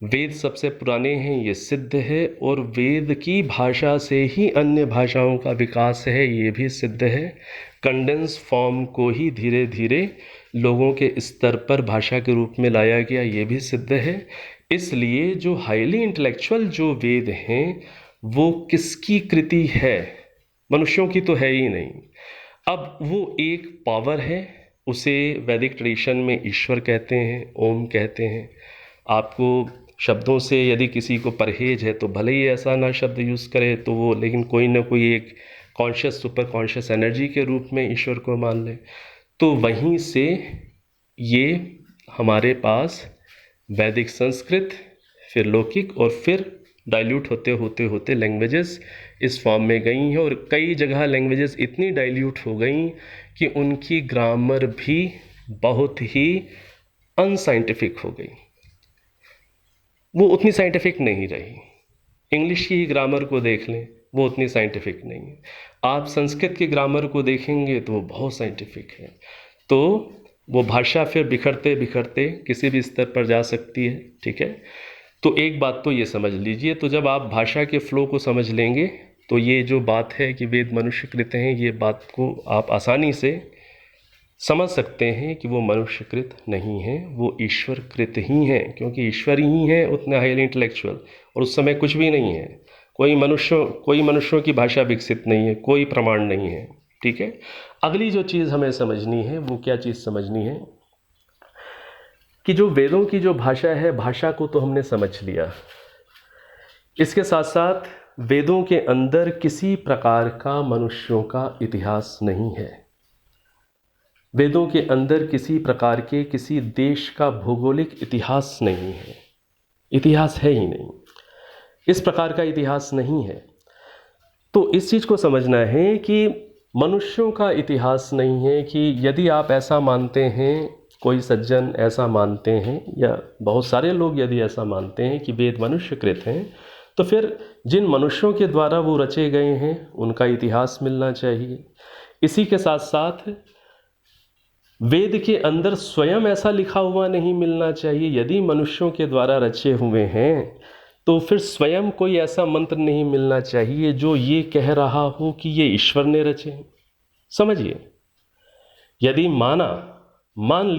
वेद सबसे पुराने हैं, ये सिद्ध है, और वेद की भाषा से ही अन्य भाषाओं का विकास है, ये भी सिद्ध है। कंडेंस फॉर्म को ही धीरे धीरे लोगों के स्तर पर भाषा के रूप में लाया गया, ये भी सिद्ध है। इसलिए जो हाईली इंटेलेक्चुअल जो वेद हैं वो किसकी कृति है? मनुष्यों की तो है ही नहीं। अब वो एक पावर है, उसे वैदिक ट्रेडिशन में ईश्वर कहते हैं, ओम कहते हैं। आपको शब्दों से यदि किसी को परहेज है तो भले ही ऐसा ना शब्द यूज़ करे तो वो, लेकिन कोई ना कोई एक कॉन्शियस सुपर कॉन्शियस एनर्जी के रूप में ईश्वर को मान ले। तो वहीं से ये हमारे पास वैदिक संस्कृत, फिर लौकिक और फिर डाइल्यूट होते होते होते लैंग्वेजेस इस फॉर्म में गई हैं। और कई जगह लैंग्वेजेस इतनी डाइल्यूट हो गई कि उनकी ग्रामर भी बहुत ही अनसाइंटिफिक हो गई, वो उतनी साइंटिफिक नहीं रही। इंग्लिश की ग्रामर को देख लें, वो उतनी साइंटिफिक नहीं है। आप संस्कृत की ग्रामर को देखेंगे तो वो बहुत साइंटिफिक है। तो वो भाषा फिर बिखरते बिखरते किसी भी स्तर पर जा सकती है, ठीक है। तो एक बात तो ये समझ लीजिए, तो जब आप भाषा के फ्लो को समझ लेंगे तो ये जो बात है कि वेद मनुष्यकृत हैं, ये बात को आप आसानी से समझ सकते हैं कि वो मनुष्यकृत नहीं हैं, वो ईश्वरकृत ही हैं। क्योंकि ईश्वर ही हैं उतने हाईली इंटेलेक्चुअल, और उस समय कुछ भी नहीं है, कोई मनुष्यों की भाषा विकसित नहीं है, कोई प्रमाण नहीं है, ठीक है। अगली जो चीज़ हमें समझनी है वो क्या चीज़ समझनी है कि जो वेदों की जो भाषा है, भाषा को तो हमने समझ लिया, इसके साथ साथ वेदों के अंदर किसी प्रकार का मनुष्यों का इतिहास नहीं है। वेदों के अंदर किसी प्रकार के किसी देश का भौगोलिक इतिहास नहीं है, इतिहास है ही नहीं, इस प्रकार का इतिहास नहीं है। तो इस चीज़ को समझना है कि मनुष्यों का इतिहास नहीं है, कि यदि आप ऐसा मानते हैं, कोई सज्जन ऐसा मानते हैं, या बहुत सारे लोग यदि ऐसा मानते हैं कि वेद मनुष्यकृत हैं, तो फिर जिन मनुष्यों के द्वारा वो रचे गए हैं उनका इतिहास मिलना चाहिए। इसी के साथ साथ वेद के अंदर स्वयं ऐसा लिखा हुआ नहीं मिलना चाहिए। यदि मनुष्यों के द्वारा रचे हुए हैं तो फिर स्वयं कोई ऐसा मंत्र नहीं मिलना चाहिए जो ये कह रहा हो कि ये ईश्वर ने रचे हैं। समझिए, यदि मान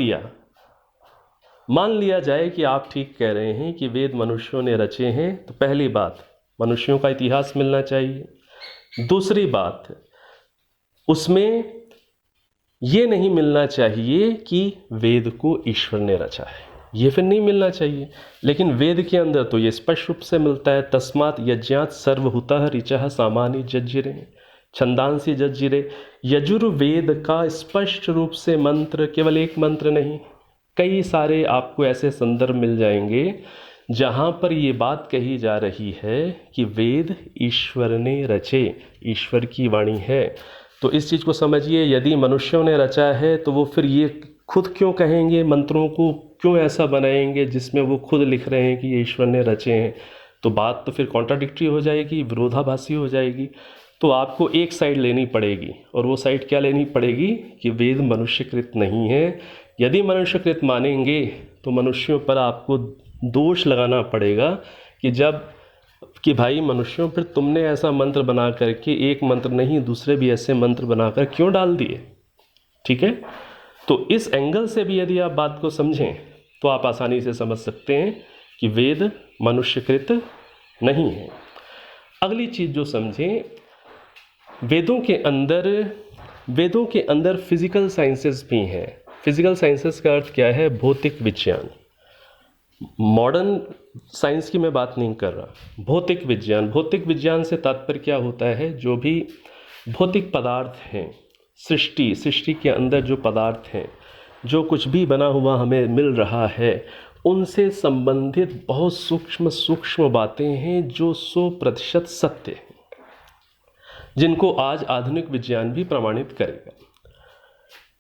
लिया जाए कि आप ठीक कह रहे हैं कि वेद मनुष्यों ने रचे हैं, तो पहली बात, मनुष्यों का इतिहास मिलना चाहिए। दूसरी बात, उसमें ये नहीं मिलना चाहिए कि वेद को ईश्वर ने रचा है, ये फिर नहीं मिलना चाहिए। लेकिन वेद के अंदर तो ये स्पष्ट रूप से मिलता है, तस्मात् यज्ञात् सर्वहुतः ऋचः सामानि जज्जिरे छंदांसि जज्जिरे। यजुर्वेद का स्पष्ट रूप से मंत्र, केवल एक मंत्र नहीं, कई सारे आपको ऐसे संदर्भ मिल जाएंगे जहाँ पर ये बात कही जा रही है कि वेद ईश्वर ने रचे, ईश्वर की वाणी है। तो इस चीज़ को समझिए, यदि मनुष्यों ने रचा है तो वो फिर ये खुद क्यों कहेंगे, मंत्रों को क्यों ऐसा बनाएंगे जिसमें वो खुद लिख रहे हैं कि ये ईश्वर ने रचे हैं? तो बात तो फिर कॉन्ट्राडिक्टरी हो जाएगी, विरोधाभासी हो जाएगी। तो आपको एक साइड लेनी पड़ेगी, और वो साइड क्या लेनी पड़ेगी कि वेद मनुष्यकृत नहीं है। यदि मनुष्यकृत मानेंगे तो मनुष्यों पर आपको दोष लगाना पड़ेगा कि भाई मनुष्यों, फिर तुमने ऐसा मंत्र बना करके, एक मंत्र नहीं दूसरे भी ऐसे मंत्र बनाकर क्यों डाल दिए, ठीक है। तो इस एंगल से भी यदि आप बात को समझें तो आप आसानी से समझ सकते हैं कि वेद मनुष्यकृत नहीं है। अगली चीज़ जो समझें, वेदों के अंदर फिजिकल साइंसेस भी हैं। फिजिकल साइंसेस का अर्थ क्या है? भौतिक विज्ञान। मॉडर्न साइंस की मैं बात नहीं कर रहा, भौतिक भौतिक विज्ञान से तात्पर्य क्या होता है? जो भी भौतिक पदार्थ हैं, सृष्टि के अंदर जो पदार्थ हैं, जो कुछ भी बना हुआ हमें मिल रहा है, उनसे संबंधित बहुत सूक्ष्म बातें हैं जो 100% सत्य हैं, जिनको आज आधुनिक विज्ञान भी प्रमाणित करेगा।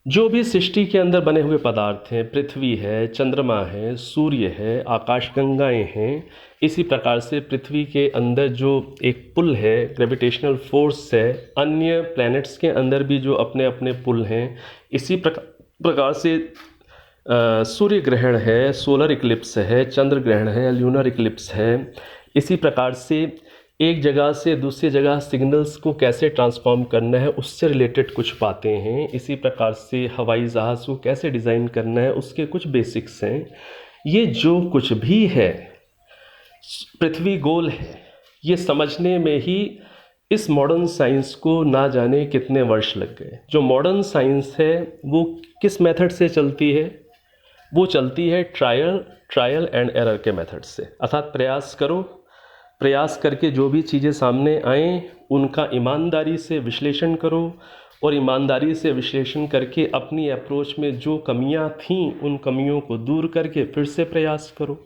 जो भी सृष्टि के अंदर बने हुए पदार्थ हैं, पृथ्वी है, चंद्रमा है, सूर्य है, आकाशगंगाएं हैं, इसी प्रकार से पृथ्वी के अंदर जो एक पुल है, ग्रेविटेशनल फोर्स है, अन्य प्लैनेट्स के अंदर भी जो अपने अपने पुल हैं, इसी प्रकार से सूर्य ग्रहण है, सोलर इक्लिप्स है, चंद्र ग्रहण है, ल्यूनर इक्लिप्स है। इसी प्रकार से एक जगह से दूसरी जगह सिग्नल्स को कैसे ट्रांसफॉर्म करना है, उससे रिलेटेड कुछ बातें हैं। इसी प्रकार से हवाई जहाज़ को कैसे डिज़ाइन करना है, उसके कुछ बेसिक्स हैं। ये जो कुछ भी है, पृथ्वी गोल है, ये समझने में ही इस मॉडर्न साइंस को ना जाने कितने वर्ष लग गए। जो मॉडर्न साइंस है वो किस मेथड से चलती है? वो चलती है ट्रायल एंड एरर के मेथड से, अर्थात प्रयास करके जो भी चीज़ें सामने आएँ उनका ईमानदारी से विश्लेषण करो, और ईमानदारी से विश्लेषण करके अपनी अप्रोच में जो कमियां थीं उन कमियों को दूर करके फिर से प्रयास करो,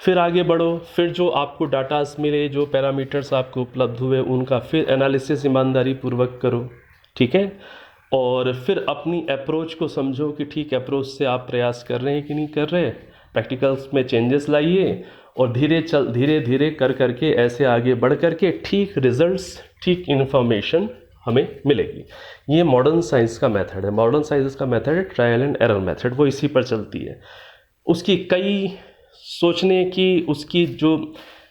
फिर आगे बढ़ो, फिर जो आपको डाटास मिले, जो पैरामीटर्स आपको उपलब्ध हुए उनका फिर एनालिसिस ईमानदारी पूर्वक करो, ठीक है। और फिर अपनी अप्रोच को समझो कि ठीक अप्रोच से आप प्रयास कर रहे हैं कि नहीं कर रहे, प्रैक्टिकल्स में चेंजेस लाइए और धीरे धीरे कर करके ऐसे आगे बढ़ करके ठीक रिजल्ट्स, ठीक इन्फॉर्मेशन हमें मिलेगी। ये मॉडर्न साइंस का मेथड है। मॉडर्न साइंस का मेथड है ट्रायल एंड एरर मेथड, वो इसी पर चलती है। उसकी कई सोचने की, उसकी जो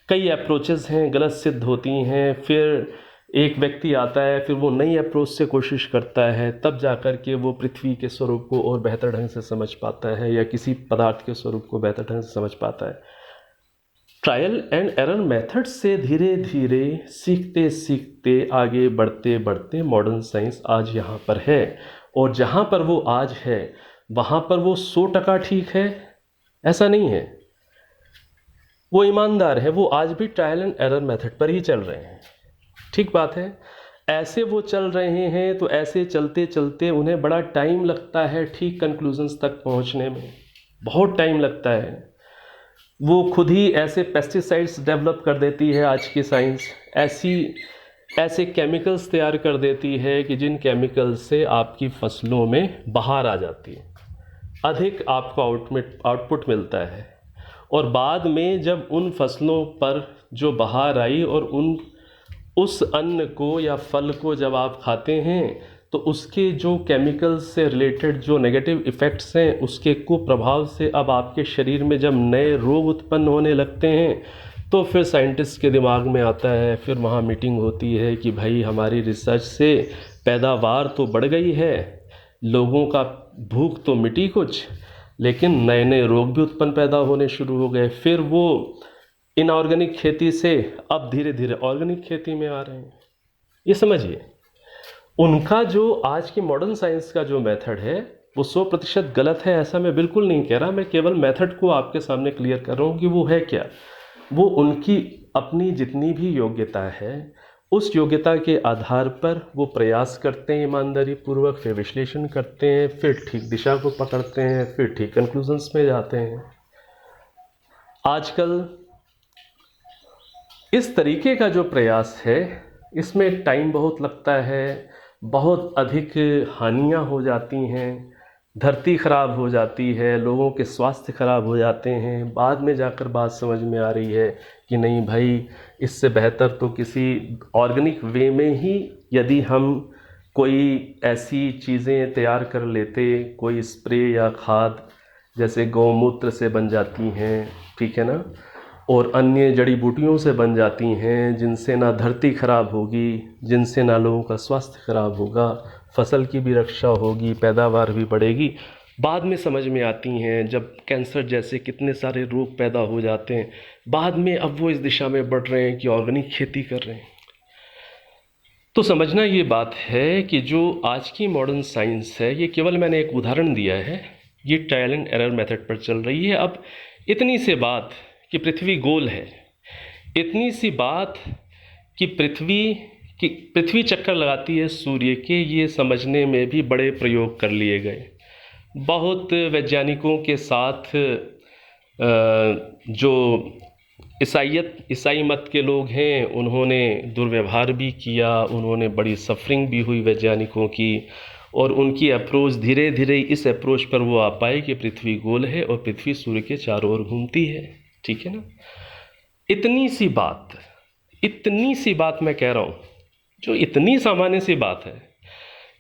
कई अप्रोचेस हैं गलत सिद्ध होती हैं। फिर एक व्यक्ति आता है, फिर वो नई अप्रोच से कोशिश करता है, तब जाकर के वो पृथ्वी के स्वरूप को और बेहतर ढंग से समझ पाता है या किसी पदार्थ के स्वरूप को बेहतर ढंग से समझ पाता है। ट्रायल एंड एरर मेथड से धीरे धीरे सीखते सीखते आगे बढ़ते बढ़ते मॉडर्न साइंस आज यहाँ पर है। और जहाँ पर वो आज है वहाँ पर वो 100% ठीक है ऐसा नहीं है। वो ईमानदार है, वो आज भी ट्रायल एंड एरर मेथड पर ही चल रहे हैं, ठीक बात है। ऐसे वो चल रहे हैं तो ऐसे चलते चलते उन्हें बड़ा टाइम लगता है ठीक कंक्लूजन्स तक पहुंचने में, बहुत टाइम लगता है। वो खुद ही ऐसे पेस्टिसाइड्स डेवलप कर देती है आज की साइंस, ऐसे केमिकल्स तैयार कर देती है कि जिन केमिकल्स से आपकी फसलों में बहार आ जाती है, अधिक आपको आउटपुट मिलता है। और बाद में जब उन फसलों पर जो बहार आई और उस अन्न को या फल को जब आप खाते हैं तो उसके जो केमिकल्स से रिलेटेड जो नेगेटिव इफ़ेक्ट्स हैं उसके कुप्रभाव से अब आपके शरीर में जब नए रोग उत्पन्न होने लगते हैं तो फिर साइंटिस्ट के दिमाग में आता है, फिर वहाँ मीटिंग होती है कि भाई हमारी रिसर्च से पैदावार तो बढ़ गई है, लोगों का भूख तो मिटी कुछ, लेकिन नए नए रोग भी उत्पन्न पैदा होने शुरू हो गए। फिर वो इनऑर्गेनिक खेती से अब धीरे धीरे ऑर्गेनिक खेती में आ रहे हैं। ये समझिए, उनका जो आज की मॉडर्न साइंस का जो मेथड है वो 100% गलत है ऐसा मैं बिल्कुल नहीं कह रहा। मैं केवल मेथड को आपके सामने क्लियर कर रहा हूँ कि वो है क्या। वो उनकी अपनी जितनी भी योग्यता है उस योग्यता के आधार पर वो प्रयास करते हैं ईमानदारी पूर्वक, फिर विश्लेषण करते हैं, फिर ठीक दिशा को पकड़ते हैं, फिर ठीक कंक्लूजन्स में जाते हैं। आजकल इस तरीके का जो प्रयास है इसमें टाइम बहुत लगता है, बहुत अधिक हानियां हो जाती हैं, धरती ख़राब हो जाती है, लोगों के स्वास्थ्य ख़राब हो जाते हैं। बाद में जाकर बात समझ में आ रही है कि नहीं भाई, इससे बेहतर तो किसी ऑर्गेनिक वे में ही यदि हम कोई ऐसी चीज़ें तैयार कर लेते, कोई स्प्रे या खाद जैसे गौमूत्र से बन जाती हैं, ठीक है ना, और अन्य जड़ी बूटियों से बन जाती हैं, जिनसे ना धरती ख़राब होगी, जिनसे ना लोगों का स्वास्थ्य ख़राब होगा, फसल की भी रक्षा होगी, पैदावार भी बढ़ेगी। बाद में समझ में आती हैं जब कैंसर जैसे कितने सारे रोग पैदा हो जाते हैं, बाद में अब वो इस दिशा में बढ़ रहे हैं कि ऑर्गेनिक खेती कर रहे हैं। तो समझना ये बात है कि जो आज की मॉडर्न साइंस है ये केवल मैंने एक उदाहरण दिया है, ये ट्रायल एंड एरर मेथड पर चल रही है। अब इतनी सी बात कि पृथ्वी गोल है, इतनी सी बात कि पृथ्वी चक्कर लगाती है सूर्य के, ये समझने में भी बड़े प्रयोग कर लिए गए। बहुत वैज्ञानिकों के साथ जो ईसाई मत के लोग हैं उन्होंने दुर्व्यवहार भी किया, उन्होंने बड़ी सफरिंग भी हुई वैज्ञानिकों की, और उनकी अप्रोच धीरे धीरे इस अप्रोच पर वो आ पाए कि पृथ्वी गोल है और पृथ्वी सूर्य के चारों ओर घूमती है, ठीक है ना। इतनी सी बात मैं कह रहा हूँ, जो इतनी सामान्य सी बात है,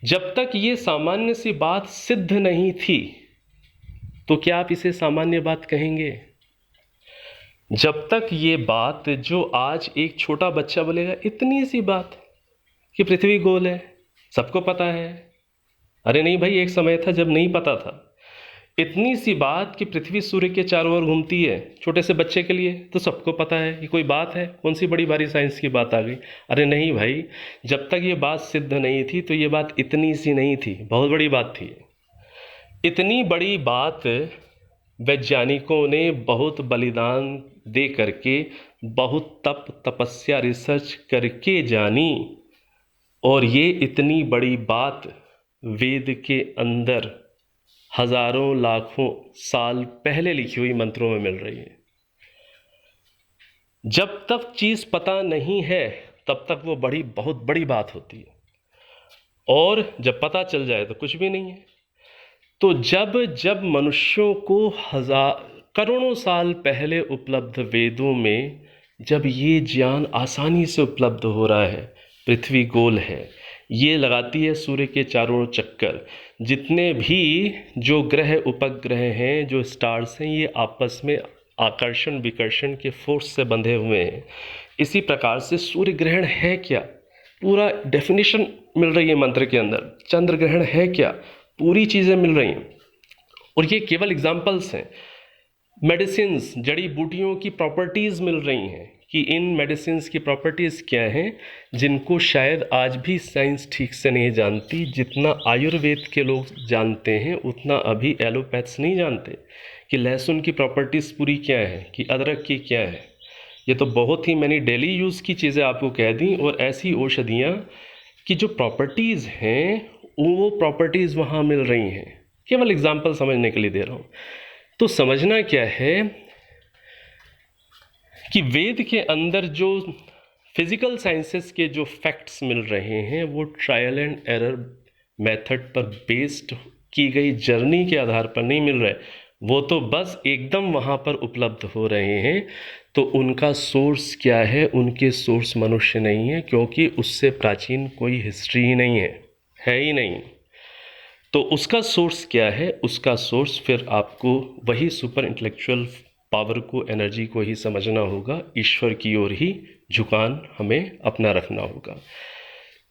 जब तक ये सामान्य सी बात सिद्ध नहीं थी तो क्या आप इसे सामान्य बात कहेंगे? जब तक ये बात जो आज एक छोटा बच्चा बोलेगा इतनी सी बात कि पृथ्वी गोल है, सबको पता है, अरे नहीं भाई एक समय था जब नहीं पता था। इतनी सी बात कि पृथ्वी सूर्य के चारों ओर घूमती है, छोटे से बच्चे के लिए तो सबको पता है कि कोई बात है, कौन सी बड़ी भारी साइंस की बात आ गई। अरे नहीं भाई, जब तक ये बात सिद्ध नहीं थी तो ये बात इतनी सी नहीं थी, बहुत बड़ी बात थी। इतनी बड़ी बात वैज्ञानिकों ने बहुत बलिदान दे करके, बहुत तपस्या रिसर्च करके जानी, और ये इतनी बड़ी बात वेद के अंदर हजारों लाखों साल पहले लिखी हुई मंत्रों में मिल रही है। जब तक चीज पता नहीं है तब तक वो बहुत बड़ी बात होती है, और जब पता चल जाए तो कुछ भी नहीं है। तो जब जब मनुष्यों को हजार करोड़ों साल पहले उपलब्ध वेदों में जब ये ज्ञान आसानी से उपलब्ध हो रहा है, पृथ्वी गोल है, ये लगाती है सूर्य के चारों ओर चक्कर, जितने भी जो ग्रह उपग्रह हैं, जो स्टार्स हैं, ये आपस में आकर्षण विकर्षण के फोर्स से बंधे हुए हैं। इसी प्रकार से सूर्य ग्रहण है क्या, पूरा डेफिनेशन मिल रही है मंत्र के अंदर। चंद्र ग्रहण है क्या, पूरी चीज़ें मिल रही हैं। और ये केवल एग्जाम्पल्स हैं। मेडिसिन्स, जड़ी बूटियों की प्रॉपर्टीज़ मिल रही हैं कि इन मेडिसिन्स की प्रॉपर्टीज़ क्या हैं, जिनको शायद आज भी साइंस ठीक से नहीं जानती। जितना आयुर्वेद के लोग जानते हैं उतना अभी एलोपैथ्स नहीं जानते कि लहसुन की प्रॉपर्टीज़ पूरी क्या है, कि अदरक की क्या है। ये तो बहुत ही मैंने डेली यूज़ की चीज़ें आपको कह दी, और ऐसी औषधियाँ की जो प्रॉपर्टीज़ हैं वो प्रॉपर्टीज़ वहाँ मिल रही हैं। केवल एग्जाम्पल समझने के लिए दे रहा हूँ। तो समझना क्या है कि वेद के अंदर जो फिजिकल साइंसेस के जो फैक्ट्स मिल रहे हैं वो ट्रायल एंड एरर मेथड पर बेस्ड की गई जर्नी के आधार पर नहीं मिल रहे, वो तो बस एकदम वहाँ पर उपलब्ध हो रहे हैं। तो उनका सोर्स क्या है, उनके सोर्स मनुष्य नहीं है, क्योंकि उससे प्राचीन कोई हिस्ट्री ही नहीं है ही नहीं। तो उसका सोर्स क्या है, उसका सोर्स फिर आपको वही सुपर इंटेलेक्चुअल पावर को, एनर्जी को ही समझना होगा। ईश्वर की ओर ही झुकान हमें अपना रखना होगा।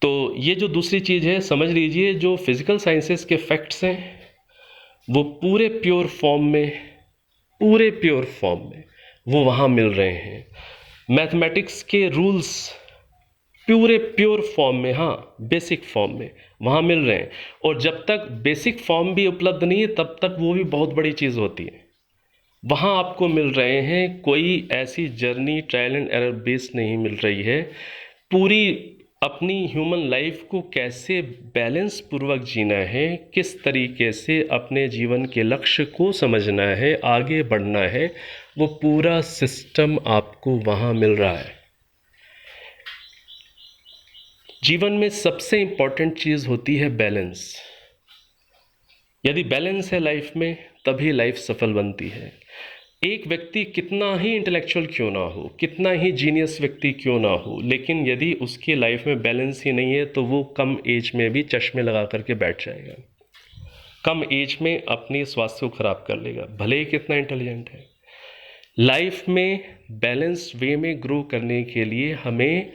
तो ये जो दूसरी चीज़ है, समझ लीजिए, जो फिजिकल साइंसेस के फैक्ट्स हैं वो पूरे प्योर फॉर्म में वो वहाँ मिल रहे हैं। मैथमेटिक्स के रूल्स पूरे प्योर फॉर्म में, हाँ, बेसिक फॉर्म में वहाँ मिल रहे हैं। और जब तक बेसिक फॉर्म भी उपलब्ध नहीं है तब तक वो भी बहुत बड़ी चीज़ होती है। वहाँ आपको मिल रहे हैं, कोई ऐसी journey trial and error based नहीं मिल रही है। पूरी अपनी ह्यूमन लाइफ को कैसे बैलेंस पूर्वक जीना है, किस तरीके से अपने जीवन के लक्ष्य को समझना है, आगे बढ़ना है, वो पूरा सिस्टम आपको वहाँ मिल रहा है। जीवन में सबसे इंपॉर्टेंट चीज़ होती है बैलेंस। यदि बैलेंस है लाइफ में तभी लाइफ सफल बनती है। एक व्यक्ति कितना ही इंटेलेक्चुअल क्यों ना हो, कितना ही जीनियस व्यक्ति क्यों ना हो, लेकिन यदि उसकी लाइफ में बैलेंस ही नहीं है तो वो कम एज में भी चश्मे लगा करके बैठ जाएगा, कम एज में अपनी स्वास्थ्य को खराब कर लेगा, भले ही कितना इंटेलिजेंट है। लाइफ में बैलेंस वे में ग्रो करने के लिए हमें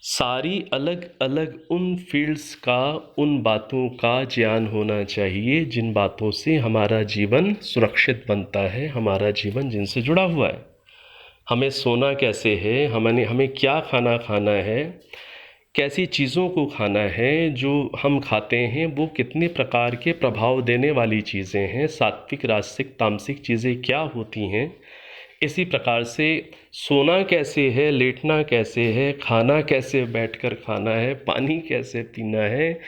सारी अलग अलग उन फील्ड्स का, उन बातों का ज्ञान होना चाहिए जिन बातों से हमारा जीवन सुरक्षित बनता है, हमारा जीवन जिनसे जुड़ा हुआ है। हमें सोना कैसे है, हमें क्या खाना खाना है, कैसी चीज़ों को खाना है, जो हम खाते हैं वो कितने प्रकार के प्रभाव देने वाली चीज़ें हैं, सात्विक राजसिक तामसिक चीज़ें क्या होती हैं। इसी प्रकार से सोना कैसे है, लेटना कैसे है, खाना कैसे बैठकर खाना है, पानी कैसे पीना है,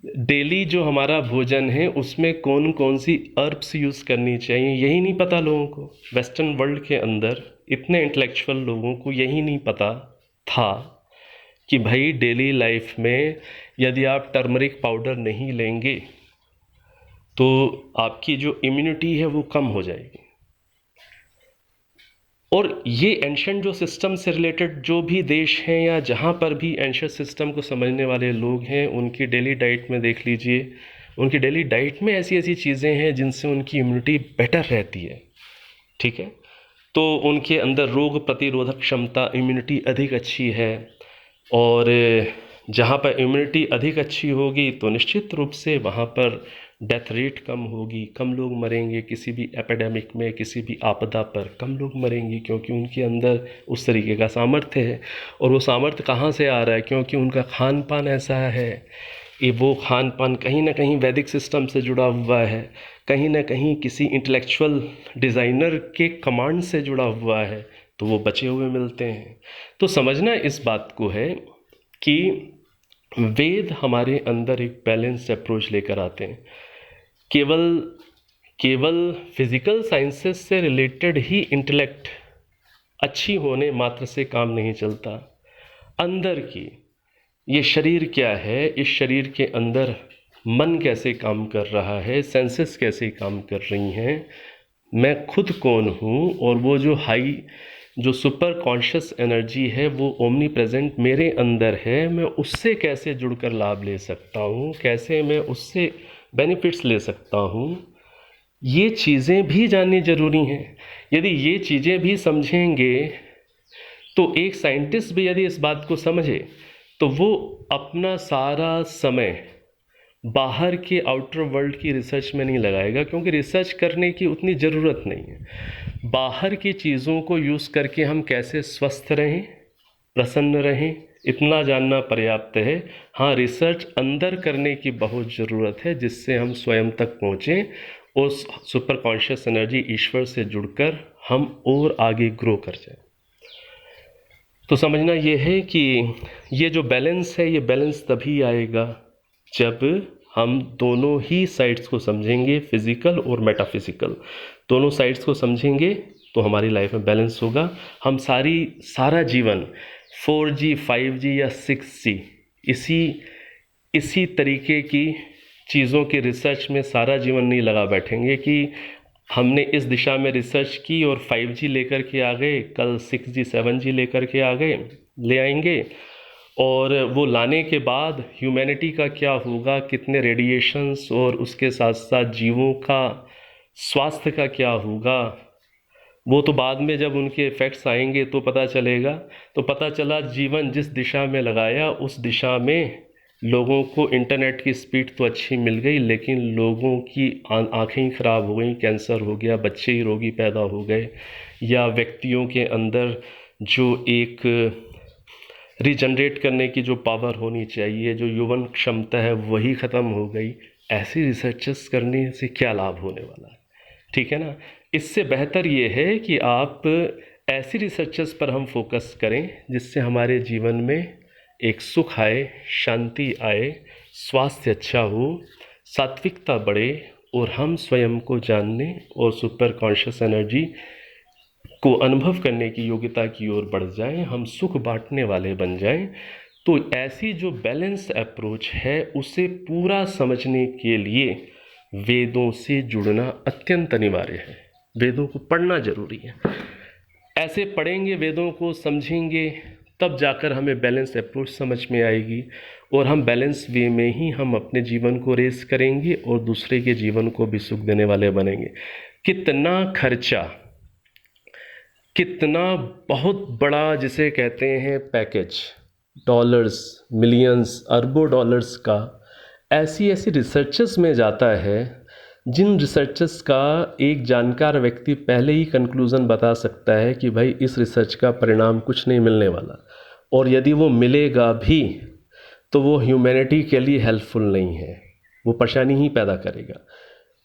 डेली जो हमारा भोजन है उसमें कौन कौन सी अर्ब्स यूज़ करनी चाहिए, यही नहीं पता लोगों को। वेस्टर्न वर्ल्ड के अंदर इतने इंटेलेक्चुअल लोगों को यही नहीं पता था कि भाई डेली लाइफ में यदि आप टर्मरिक पाउडर नहीं लेंगे तो आपकी जो इम्यूनिटी है वो कम हो जाएगी। और ये एंशिएंट जो सिस्टम से रिलेटेड जो भी देश हैं या जहाँ पर भी एंशिएंट सिस्टम को समझने वाले लोग हैं, उनकी डेली डाइट में देख लीजिए, उनकी डेली डाइट में ऐसी ऐसी चीज़ें हैं जिनसे उनकी इम्यूनिटी बेटर रहती है। ठीक है, तो उनके अंदर रोग प्रतिरोधक क्षमता, इम्यूनिटी अधिक अच्छी है। और जहाँ पर इम्यूनिटी अधिक अच्छी होगी तो निश्चित रूप से वहाँ पर डेथ रेट कम होगी, कम लोग मरेंगे, किसी भी एपिडेमिक में, किसी भी आपदा पर कम लोग मरेंगे, क्योंकि उनके अंदर उस तरीके का सामर्थ्य है। और वो सामर्थ्य कहाँ से आ रहा है, क्योंकि उनका खान पान ऐसा है। ये वो खान पान कहीं ना कहीं वैदिक सिस्टम से जुड़ा हुआ है, कहीं ना कहीं किसी इंटेलेक्चुअल डिज़ाइनर के कमांड से जुड़ा हुआ है, तो वो बचे हुए मिलते हैं। तो समझना इस बात को है कि वेद हमारे अंदर एक बैलेंस्ड अप्रोच लेकर आते हैं। केवल केवल फिजिकल साइंसेस से रिलेटेड ही इंटेलेक्ट अच्छी होने मात्र से काम नहीं चलता। अंदर की ये शरीर क्या है, इस शरीर के अंदर मन कैसे काम कर रहा है, सेंसेस कैसे काम कर रही हैं, मैं खुद कौन हूँ, और वो जो सुपर कॉन्शियस एनर्जी है वो ओमनी प्रेजेंट मेरे अंदर है, मैं उससे कैसे जुड़कर लाभ ले सकता हूँ, कैसे मैं उससे बेनिफिट्स ले सकता हूँ, ये चीज़ें भी जाननी ज़रूरी हैं। यदि ये चीज़ें भी समझेंगे तो एक साइंटिस्ट भी यदि इस बात को समझे तो वो अपना सारा समय बाहर के आउटर वर्ल्ड की रिसर्च में नहीं लगाएगा, क्योंकि रिसर्च करने की उतनी ज़रूरत नहीं है। बाहर की चीज़ों को यूज़ करके हम कैसे स्वस्थ रहें, प्रसन्न रहें, इतना जानना पर्याप्त है। हाँ, रिसर्च अंदर करने की बहुत ज़रूरत है, जिससे हम स्वयं तक पहुँचें, उस सुपर कॉन्शियस एनर्जी ईश्वर से जुड़कर हम और आगे ग्रो कर जाएं। तो समझना ये है कि ये जो बैलेंस है, ये बैलेंस तभी आएगा जब हम दोनों ही साइड्स को समझेंगे, फिज़िकल और मेटाफिज़िकल दोनों साइड्स को समझेंगे तो हमारी लाइफ में बैलेंस होगा। हम सारा जीवन 4G 5G या 6G इसी तरीके की चीज़ों की रिसर्च में सारा जीवन नहीं लगा बैठेंगे कि हमने इस दिशा में रिसर्च की और 5G लेकर के आ गए, कल 6G 7G लेकर के ले आएंगे, और वो लाने के बाद ह्यूमैनिटी का क्या होगा, कितने रेडिएशंस और उसके साथ साथ जीवों का स्वास्थ्य का क्या होगा, वो तो बाद में जब उनके इफ़ेक्ट्स आएंगे तो पता चलेगा। तो पता चला जीवन जिस दिशा में लगाया उस दिशा में लोगों को इंटरनेट की स्पीड तो अच्छी मिल गई, लेकिन लोगों की आँखें ही ख़राब हो गई, कैंसर हो गया, बच्चे ही रोगी पैदा हो गए, या व्यक्तियों के अंदर जो एक रीजनरेट करने की जो पावर होनी चाहिए, जो यौवन क्षमता है, वही ख़त्म हो गई। ऐसी रिसर्चेस करने से क्या लाभ होने वाला है? ठीक है ना। इससे बेहतर ये है कि आप ऐसी रिसर्चेस पर हम फोकस करें जिससे हमारे जीवन में एक सुख आए, शांति आए, स्वास्थ्य अच्छा हो, सात्विकता बढ़े, और हम स्वयं को जानने और सुपर कॉन्शियस एनर्जी को अनुभव करने की योग्यता की ओर बढ़ जाएं, हम सुख बांटने वाले बन जाएं। तो ऐसी जो बैलेंस अप्रोच है उसे पूरा समझने के लिए वेदों से जुड़ना अत्यंत अनिवार्य है। वेदों को पढ़ना जरूरी है। ऐसे पढ़ेंगे, वेदों को समझेंगे, तब जाकर हमें बैलेंस अप्रोच समझ में आएगी, और हम बैलेंस वे में ही हम अपने जीवन को रेस करेंगे और दूसरे के जीवन को भी सुख देने वाले बनेंगे। कितना खर्चा, कितना बहुत बड़ा जिसे कहते हैं पैकेज, डॉलर्स, मिलियंस, अरबों डॉलर्स का ऐसी रिसर्चेस में जाता है, जिन रिसर्चेस का एक जानकार व्यक्ति पहले ही कंक्लूज़न बता सकता है कि भाई इस रिसर्च का परिणाम कुछ नहीं मिलने वाला, और यदि वो मिलेगा भी तो वो ह्यूमैनिटी के लिए हेल्पफुल नहीं है, वो परेशानी ही पैदा करेगा।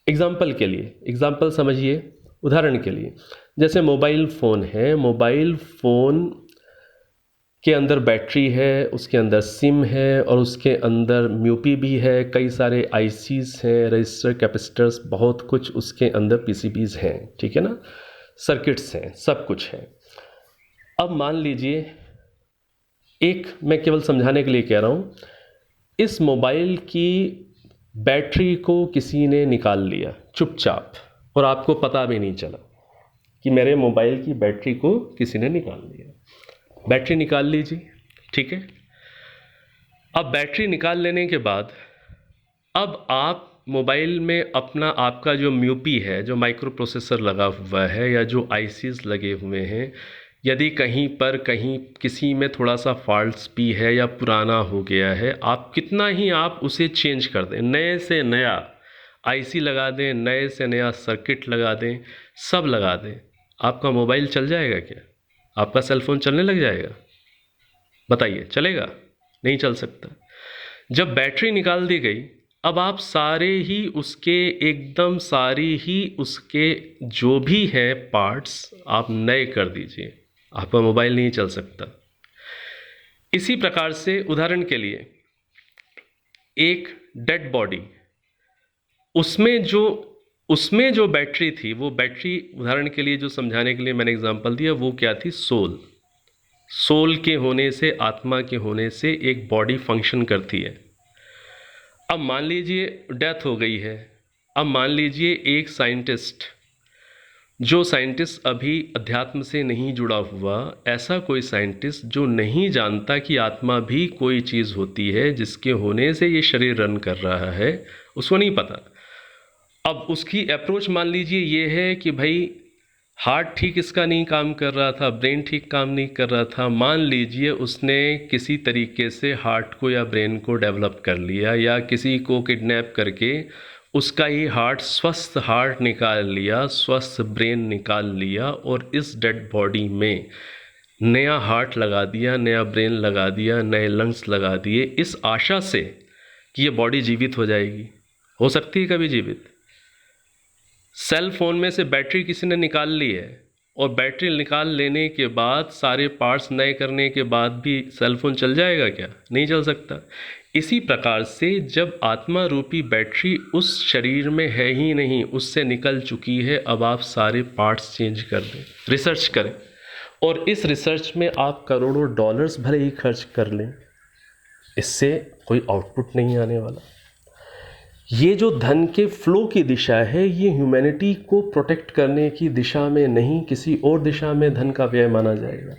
एग्जाम्पल समझिए, उदाहरण के लिए जैसे मोबाइल फ़ोन है, मोबाइल फ़ोन के अंदर बैटरी है, उसके अंदर सिम है, और उसके अंदर म्यूपी भी है, कई सारे आईसीज हैं, रजिस्टर, कैपेसिटर्स, बहुत कुछ उसके अंदर पीसीबीज हैं, ठीक है ना, सर्किट्स हैं, सब कुछ है। अब मान लीजिए, मैं केवल समझाने के लिए कह रहा हूँ, इस मोबाइल की बैटरी को किसी ने निकाल लिया चुपचाप, और आपको पता भी नहीं चला कि मेरे मोबाइल की बैटरी को किसी ने निकाल लिया। बैटरी निकाल लीजिए, ठीक है। अब बैटरी निकाल लेने के बाद अब आप मोबाइल में आपका जो म्यूपी है, जो माइक्रो प्रोसेसर लगा हुआ है, या जो आईसीज लगे हुए हैं, यदि कहीं किसी में थोड़ा सा फॉल्ट्स भी है या पुराना हो गया है, आप कितना ही आप उसे चेंज कर दें, नए से नया आईसी लगा दें, नए से नया सर्किट लगा दें, सब लगा दें, आपका मोबाइल चल जाएगा क्या? आपका सेलफोन चलने लग जाएगा? बताइए, चलेगा? नहीं चल सकता। जब बैटरी निकाल दी गई, अब आप सारी ही उसके जो भी है पार्ट्स आप नए कर दीजिए, आपका मोबाइल नहीं चल सकता। इसी प्रकार से उदाहरण के लिए एक डेड बॉडी, उसमें जो बैटरी थी, वो बैटरी, उदाहरण के लिए जो समझाने के लिए मैंने एग्जांपल दिया, वो क्या थी? सोल के होने से, आत्मा के होने से एक बॉडी फंक्शन करती है। अब मान लीजिए डेथ हो गई है, अब मान लीजिए एक साइंटिस्ट, जो साइंटिस्ट अभी अध्यात्म से नहीं जुड़ा हुआ, ऐसा कोई साइंटिस्ट जो नहीं जानता कि आत्मा भी कोई चीज़ होती है जिसके होने से ये शरीर रन कर रहा है, उसको नहीं पता। अब उसकी अप्रोच मान लीजिए ये है कि भाई हार्ट ठीक इसका नहीं काम कर रहा था, ब्रेन ठीक काम नहीं कर रहा था, मान लीजिए उसने किसी तरीके से हार्ट को या ब्रेन को डेवलप कर लिया, या किसी को किडनैप करके उसका ही हार्ट, स्वस्थ हार्ट निकाल लिया, स्वस्थ ब्रेन निकाल लिया, और इस डेड बॉडी में नया हार्ट लगा दिया, नया ब्रेन लगा दिया, नए लंग्स लगा दिए, इस आशा से कि ये बॉडी जीवित हो जाएगी। हो सकती है कभी जीवित? सेल फोन में से बैटरी किसी ने निकाल ली है, और बैटरी निकाल लेने के बाद, सारे पार्ट्स नए करने के बाद भी सेल फोन चल जाएगा क्या? नहीं चल सकता। इसी प्रकार से जब आत्मा रूपी बैटरी उस शरीर में है ही नहीं, उससे निकल चुकी है, अब आप सारे पार्ट्स चेंज कर दें, रिसर्च करें, और इस रिसर्च में आप करोड़ों डॉलर्स भले ही खर्च कर लें, इससे कोई आउटपुट नहीं आने वाला। ये जो धन के फ्लो की दिशा है, ये ह्यूमैनिटी को प्रोटेक्ट करने की दिशा में नहीं, किसी और दिशा में धन का व्यय माना जाएगा।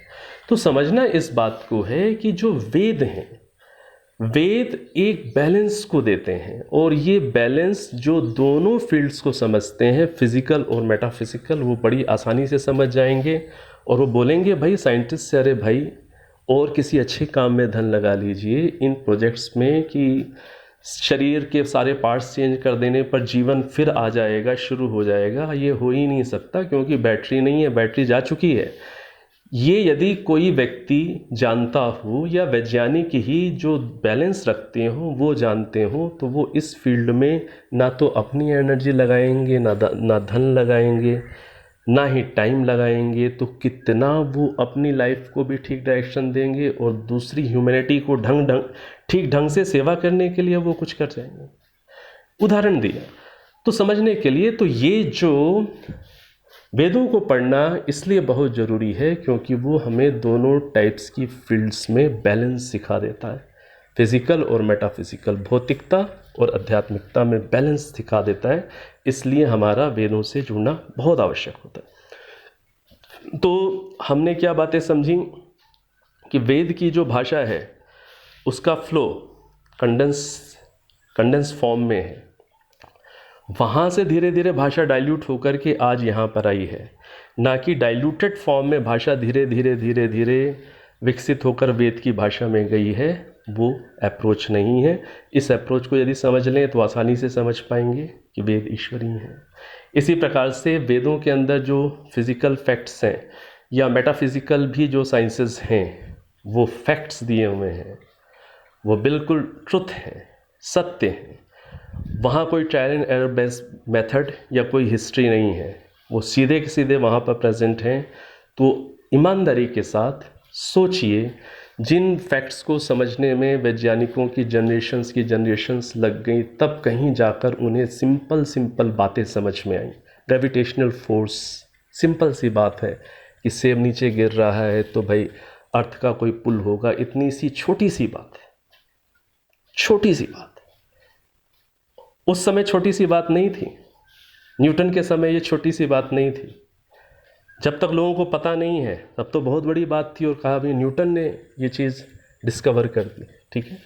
तो समझना इस बात को है कि जो वेद हैं, वेद एक बैलेंस को देते हैं, और ये बैलेंस जो दोनों फील्ड्स को समझते हैं, फिजिकल और मेटाफिजिकल, वो बड़ी आसानी से समझ जाएंगे, और वो बोलेंगे भाई साइंटिस्ट से, अरे भाई और किसी अच्छे काम में धन लगा लीजिए इन प्रोजेक्ट्स में, कि शरीर के सारे पार्ट्स चेंज कर देने पर जीवन फिर आ जाएगा, शुरू हो जाएगा। ये हो ही नहीं सकता, क्योंकि बैटरी नहीं है, बैटरी जा चुकी है। ये यदि कोई व्यक्ति जानता हो, या वैज्ञानिक ही जो बैलेंस रखते हो वो जानते हो, तो वो इस फील्ड में ना तो अपनी एनर्जी लगाएंगे, ना धन लगाएंगे, ना ही टाइम लगाएंगे, तो कितना वो अपनी लाइफ को भी ठीक डायरेक्शन देंगे, और दूसरी ह्यूमैनिटी को ठीक ढंग से सेवा करने के लिए वो कुछ कर जाएंगे। उदाहरण दिया तो समझने के लिए, तो ये जो वेदों को पढ़ना इसलिए बहुत ज़रूरी है क्योंकि वो हमें दोनों टाइप्स की फील्ड्स में बैलेंस सिखा देता है। फिजिकल और मेटाफिजिकल, भौतिकता और आध्यात्मिकता में बैलेंस सिखा देता है। इसलिए हमारा वेदों से जुड़ना बहुत आवश्यक होता है। तो हमने क्या बातें समझी कि वेद की जो भाषा है उसका फ्लो कंडेंस फॉर्म में है, वहाँ से धीरे धीरे भाषा डाइल्यूट होकर के आज यहाँ पर आई है, ना कि डाइल्यूटेड फॉर्म में भाषा धीरे धीरे विकसित होकर वेद की भाषा में गई है। वो अप्रोच नहीं है। इस अप्रोच को यदि समझ लें तो आसानी से समझ पाएंगे कि वेद ईश्वरीय हैं। इसी प्रकार से वेदों के अंदर जो फिज़िकल फैक्ट्स हैं या मेटाफिज़िकल भी जो साइंसेस हैं, वो फैक्ट्स दिए हुए हैं, वो बिल्कुल ट्रुथ हैं, सत्य हैं। वहाँ कोई trial and error based method या कोई हिस्ट्री नहीं है, वो सीधे के सीधे वहाँ पर प्रेजेंट हैं। तो ईमानदारी के साथ सोचिए, जिन फैक्ट्स को समझने में वैज्ञानिकों की जनरेशन्स लग गई, तब कहीं जाकर उन्हें सिंपल बातें समझ में आई। ग्रेविटेशनल फोर्स, सिंपल सी बात है कि सेब नीचे गिर रहा है तो भाई अर्थ का कोई पुल होगा। इतनी सी छोटी सी बात है, छोटी सी बात। उस समय छोटी सी बात नहीं थी, न्यूटन के समय ये छोटी सी बात नहीं थी। जब तक लोगों को पता नहीं है तब तो बहुत बड़ी बात थी, और कहा भाई न्यूटन ने ये चीज़ डिस्कवर कर दी, ठीक है।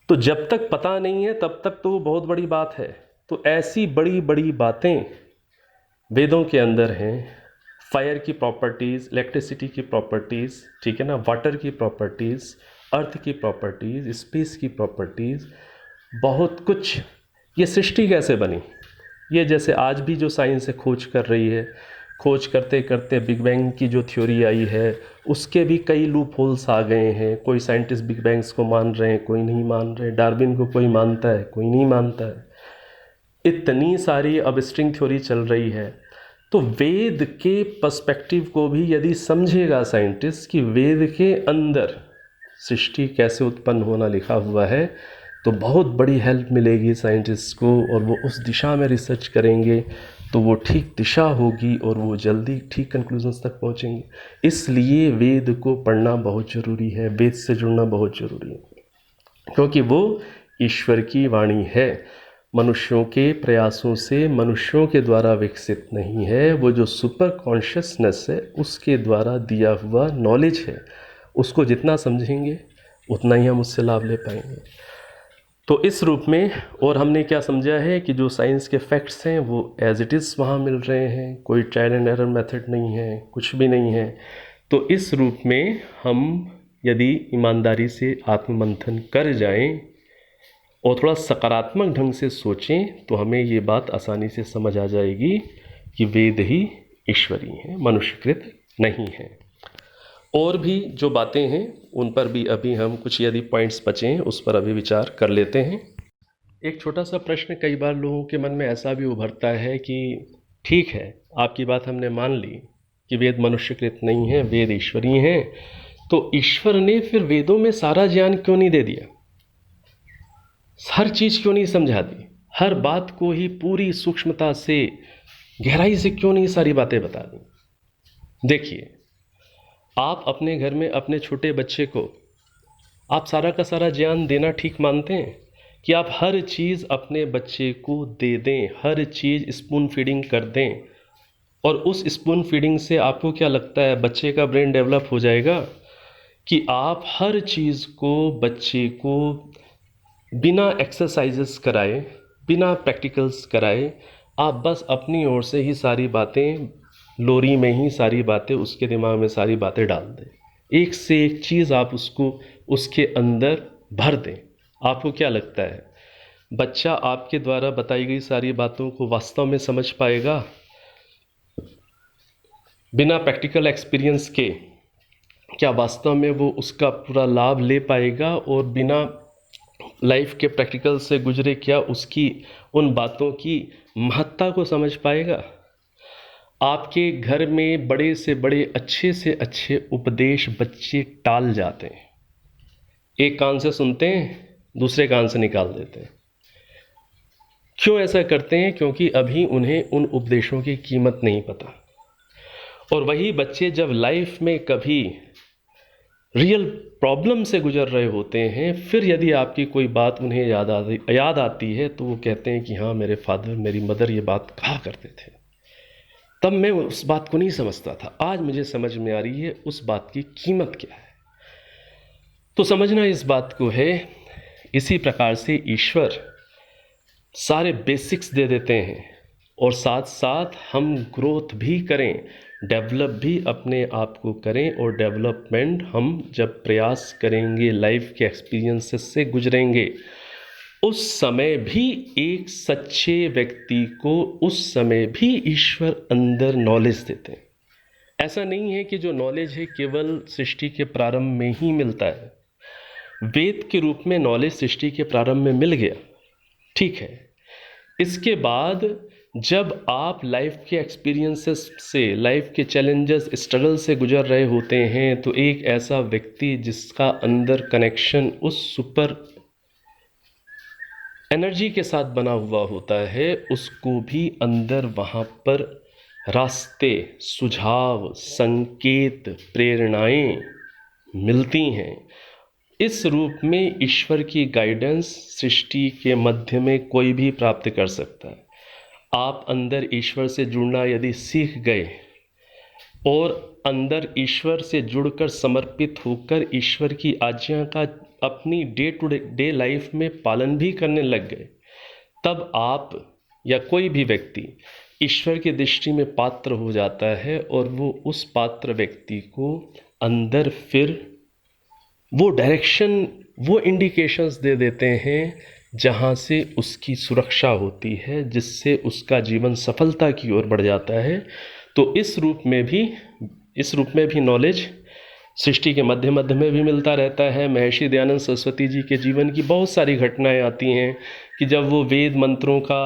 तो जब तक पता नहीं है तब तक तो वो बहुत बड़ी बात है। तो ऐसी बड़ी बातें वेदों के अंदर हैं। फायर की प्रॉपर्टीज़, इलेक्ट्रिसिटी की प्रॉपर्टीज़, ठीक है ना, वाटर की प्रॉपर्टीज़, अर्थ की प्रॉपर्टीज़, स्पेस की प्रॉपर्टीज़, बहुत कुछ। ये सृष्टि कैसे बनी, ये जैसे आज भी जो साइंस है खोज कर रही है, खोज करते करते बिग बैंग की जो थ्योरी आई है उसके भी कई लूप होल्स आ गए हैं। कोई साइंटिस्ट बिग बैंग्स को मान रहे हैं, कोई नहीं मान रहे। डार्विन को कोई मानता है, कोई नहीं मानता है। इतनी सारी अब स्ट्रिंग थ्योरी चल रही है। तो वेद के पर्सपेक्टिव को भी यदि समझेगा साइंटिस्ट कि वेद के अंदर सृष्टि कैसे उत्पन्न होना लिखा हुआ है, तो बहुत बड़ी हेल्प मिलेगी साइंटिस्ट को, और वो उस दिशा में रिसर्च करेंगे तो वो ठीक दिशा होगी और वो जल्दी ठीक कंक्लूजन्स तक पहुंचेंगे। इसलिए वेद को पढ़ना बहुत ज़रूरी है, वेद से जुड़ना बहुत ज़रूरी है, क्योंकि वो ईश्वर की वाणी है, मनुष्यों के प्रयासों से, मनुष्यों के द्वारा विकसित नहीं है। वो जो सुपर कॉन्शियसनेस है उसके द्वारा दिया हुआ नॉलेज है, उसको जितना समझेंगे उतना ही हम उससे लाभ ले पाएंगे। तो इस रूप में, और हमने क्या समझा है कि जो साइंस के फैक्ट्स हैं वो एज इट इज़ वहाँ मिल रहे हैं, कोई ट्रायल एंड एरर मेथड नहीं है, कुछ भी नहीं है। तो इस रूप में हम यदि ईमानदारी से आत्ममंथन कर जाएं और थोड़ा सकारात्मक ढंग से सोचें तो हमें ये बात आसानी से समझ आ जाएगी कि वेद ही ईश्वरीय हैं, मनुष्यकृत नहीं हैं। और भी जो बातें हैं उन पर भी अभी हम कुछ यदि पॉइंट्स बचे हैं उस पर अभी विचार कर लेते हैं। एक छोटा सा प्रश्न कई बार लोगों के मन में ऐसा भी उभरता है कि ठीक है, आपकी बात हमने मान ली कि वेद मनुष्यकृत नहीं है, वेद ईश्वरीय हैं, तो ईश्वर ने फिर वेदों में सारा ज्ञान क्यों नहीं दे दिया, हर चीज़ क्यों नहीं समझा दी, हर बात को ही पूरी सूक्ष्मता से, गहराई से क्यों नहीं सारी बातें बता दी। देखिए, आप अपने घर में अपने छोटे बच्चे को आप सारा का सारा ज्ञान देना ठीक मानते हैं कि आप हर चीज़ अपने बच्चे को दे दें, हर चीज़ स्पून फीडिंग कर दें, और उस स्पून फीडिंग से आपको क्या लगता है बच्चे का ब्रेन डेवलप हो जाएगा? कि आप हर चीज़ को बच्चे को बिना एक्सरसाइजेस कराए, बिना प्रैक्टिकल्स कराए, आप बस अपनी ओर से ही सारी बातें, लोरी में ही सारी बातें उसके दिमाग में सारी बातें डाल दें, एक से एक चीज़ आप उसको उसके अंदर भर दें। आपको क्या लगता है बच्चा आपके द्वारा बताई गई सारी बातों को वास्तव में समझ पाएगा? बिना प्रैक्टिकल एक्सपीरियंस के क्या वास्तव में वो उसका पूरा लाभ ले पाएगा? और बिना लाइफ के प्रैक्टिकल से गुजरे क्या उसकी उन बातों की महत्ता को समझ पाएगा? आपके घर में बड़े से बड़े, अच्छे से अच्छे उपदेश बच्चे टाल जाते हैं, एक कान से सुनते हैं, दूसरे कान से निकाल देते हैं। क्यों ऐसा करते हैं? क्योंकि अभी उन्हें उन उपदेशों की कीमत नहीं पता। और वही बच्चे जब लाइफ में कभी रियल प्रॉब्लम से गुजर रहे होते हैं, फिर यदि आपकी कोई बात उन्हें याद आती है तो वो कहते हैं कि हाँ, मेरे फादर, मेरी मदर ये बात कहा करते थे, तब मैं उस बात को नहीं समझता था, आज मुझे समझ में आ रही है उस बात की कीमत क्या है। तो समझना इस बात को है। इसी प्रकार से ईश्वर सारे बेसिक्स दे देते हैं और साथ साथ हम ग्रोथ भी करें, डेवलप भी अपने आप को करें। और डेवलपमेंट हम जब प्रयास करेंगे, लाइफ के एक्सपीरियंसेस से गुजरेंगे, उस समय भी एक सच्चे व्यक्ति को उस समय भी ईश्वर अंदर नॉलेज देते हैं। ऐसा नहीं है कि जो नॉलेज है केवल सृष्टि के प्रारंभ में ही मिलता है। वेद के रूप में नॉलेज सृष्टि के प्रारंभ में मिल गया, ठीक है। इसके बाद जब आप लाइफ के एक्सपीरियंसेस से, लाइफ के चैलेंजेस, स्ट्रगल से गुजर रहे होते हैं, तो एक ऐसा व्यक्ति जिसका अंदर कनेक्शन उस सुपर एनर्जी के साथ बना हुआ होता है, उसको भी अंदर वहाँ पर रास्ते, सुझाव, संकेत, प्रेरणाएं मिलती हैं। इस रूप में ईश्वर की गाइडेंस सृष्टि के मध्य में कोई भी प्राप्त कर सकता है। आप अंदर ईश्वर से जुड़ना यदि सीख गए और अंदर ईश्वर से जुड़कर समर्पित होकर ईश्वर की आज्ञा का अपनी डे टू डे लाइफ में पालन भी करने लग गए, तब आप या कोई भी व्यक्ति ईश्वर की दृष्टि में पात्र हो जाता है। और वो उस पात्र व्यक्ति को अंदर फिर वो डायरेक्शन, वो इंडिकेशंस दे देते हैं जहाँ से उसकी सुरक्षा होती है, जिससे उसका जीवन सफलता की ओर बढ़ जाता है। तो इस रूप में भी नॉलेज सृष्टि के मध्य में भी मिलता रहता है। महर्षि दयानंद सरस्वती जी के जीवन की बहुत सारी घटनाएं आती हैं कि जब वो वेद मंत्रों का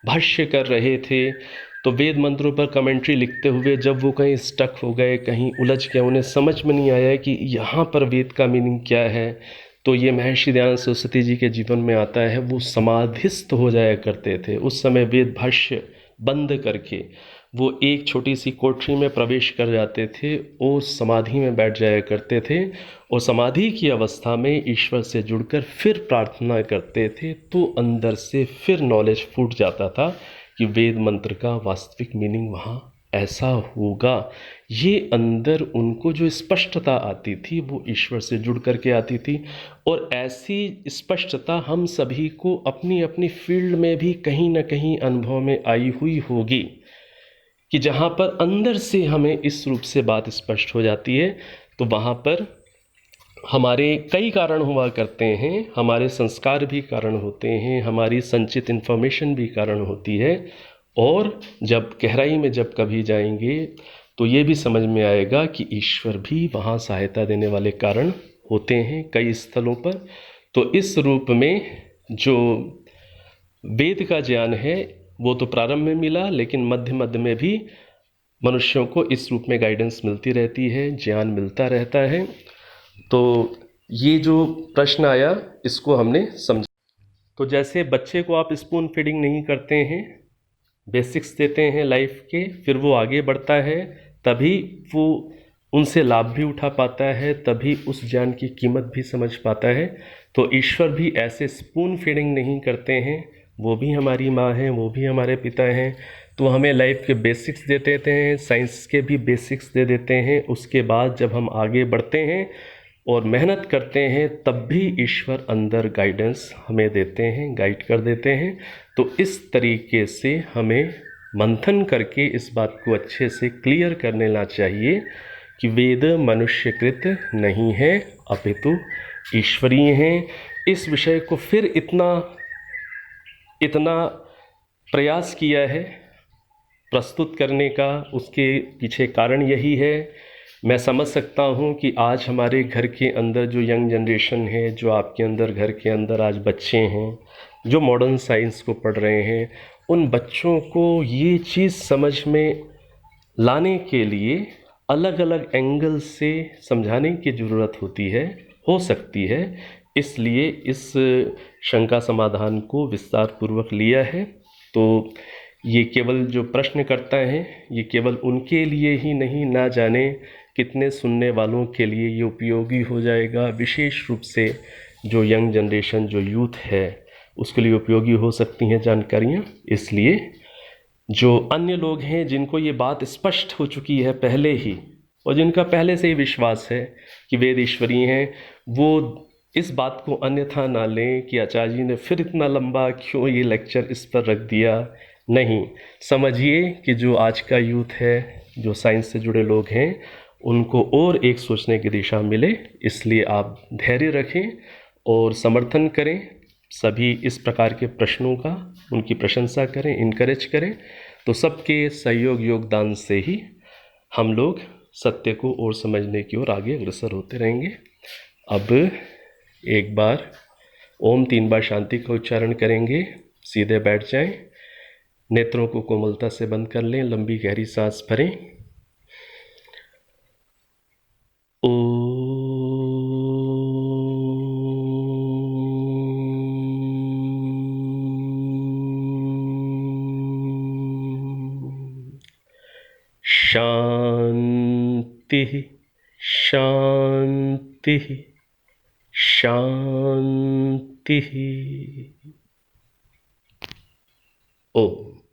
भाष्य कर रहे थे, तो वेद मंत्रों पर कमेंट्री लिखते हुए जब वो कहीं स्टक हो गए, कहीं उलझ गए, उन्हें समझ में नहीं आया कि यहाँ पर वेद का मीनिंग क्या है, तो ये महर्षि दयानंद सरस्वती जी के जीवन में आता है। वो समाधिस्थ हो जाया करते थे। उस समय वेद भाष्य बंद करके वो एक छोटी सी कोठरी में प्रवेश कर जाते थे और समाधि में बैठ जाया करते थे, और समाधि की अवस्था में ईश्वर से जुड़कर फिर प्रार्थना करते थे। तो अंदर से फिर नॉलेज फूट जाता था कि वेद मंत्र का वास्तविक मीनिंग वहाँ ऐसा होगा। ये अंदर उनको जो स्पष्टता आती थी वो ईश्वर से जुड़ करके आती थी। और ऐसी स्पष्टता हम सभी को अपनी अपनी फील्ड में भी कहीं ना कहीं अनुभव में आई हुई होगी, कि जहाँ पर अंदर से हमें इस रूप से बात स्पष्ट हो जाती है, तो वहाँ पर हमारे कई कारण हुआ करते हैं। हमारे संस्कार भी कारण होते हैं, हमारी संचित इन्फॉर्मेशन भी कारण होती है। और जब गहराई में जब कभी जाएंगे तो ये भी समझ में आएगा कि ईश्वर भी वहाँ सहायता देने वाले कारण होते हैं कई स्थलों पर। तो इस रूप में जो वेद का ज्ञान है वो तो प्रारंभ में मिला, लेकिन मध्य मध्य में भी मनुष्यों को इस रूप में गाइडेंस मिलती रहती है, ज्ञान मिलता रहता है। तो ये जो प्रश्न आया इसको हमने समझा। तो जैसे बच्चे को आप स्पून फीडिंग नहीं करते हैं, बेसिक्स देते हैं लाइफ के, फिर वो आगे बढ़ता है, तभी वो उनसे लाभ भी उठा पाता है, तभी उस ज्ञान की कीमत भी समझ पाता है। तो ईश्वर भी ऐसे स्पून फीडिंग नहीं करते हैं। वो भी हमारी माँ हैं, वो भी हमारे पिता हैं। तो हमें लाइफ के बेसिक्स दे देते हैं, साइंस के भी बेसिक्स दे देते हैं। उसके बाद जब हम आगे बढ़ते हैं और मेहनत करते हैं, तब भी ईश्वर अंदर गाइडेंस हमें देते हैं, गाइड कर देते हैं। तो इस तरीके से हमें मंथन करके इस बात को अच्छे से क्लियर कर लेना चाहिए कि वेद मनुष्यकृत नहीं है, अपितु ईश्वरीय हैं। इस विषय को फिर इतना प्रयास किया है प्रस्तुत करने का, उसके पीछे कारण यही है। मैं समझ सकता हूँ कि आज हमारे घर के अंदर जो यंग जनरेशन है, जो आपके अंदर घर के अंदर आज बच्चे हैं जो मॉडर्न साइंस को पढ़ रहे हैं, उन बच्चों को ये चीज़ समझ में लाने के लिए अलग अलग एंगल से समझाने की ज़रूरत होती है, हो सकती है। इसलिए इस शंका समाधान को विस्तार पूर्वक लिया है। तो ये केवल जो प्रश्न करता है ये केवल उनके लिए ही नहीं, ना जाने कितने सुनने वालों के लिए ये उपयोगी हो जाएगा। विशेष रूप से जो यंग जनरेशन, जो यूथ है, उसके लिए उपयोगी हो सकती हैं जानकारियाँ। इसलिए जो अन्य लोग हैं जिनको ये बात स्पष्ट हो चुकी है पहले ही, और जिनका पहले से ही विश्वास है कि वेद ईश्वरीय हैं, वो इस बात को अन्यथा ना लें कि आचार्य जी ने फिर इतना लंबा क्यों ये लेक्चर इस पर रख दिया। नहीं, समझिए कि जो आज का यूथ है, जो साइंस से जुड़े लोग हैं, उनको और एक सोचने की दिशा मिले। इसलिए आप धैर्य रखें और समर्थन करें सभी इस प्रकार के प्रश्नों का, उनकी प्रशंसा करें, इनकरेज करें। तो सबके सहयोग योगदान से ही हम लोग सत्य को और समझने की ओर आगे अग्रसर होते रहेंगे। अब एक बार ओम 3 बार शांति का उच्चारण करेंगे। सीधे बैठ जाएं, नेत्रों को कोमलता से बंद कर लें, लंबी गहरी सांस भरें। शांति शांति शांति। ओम।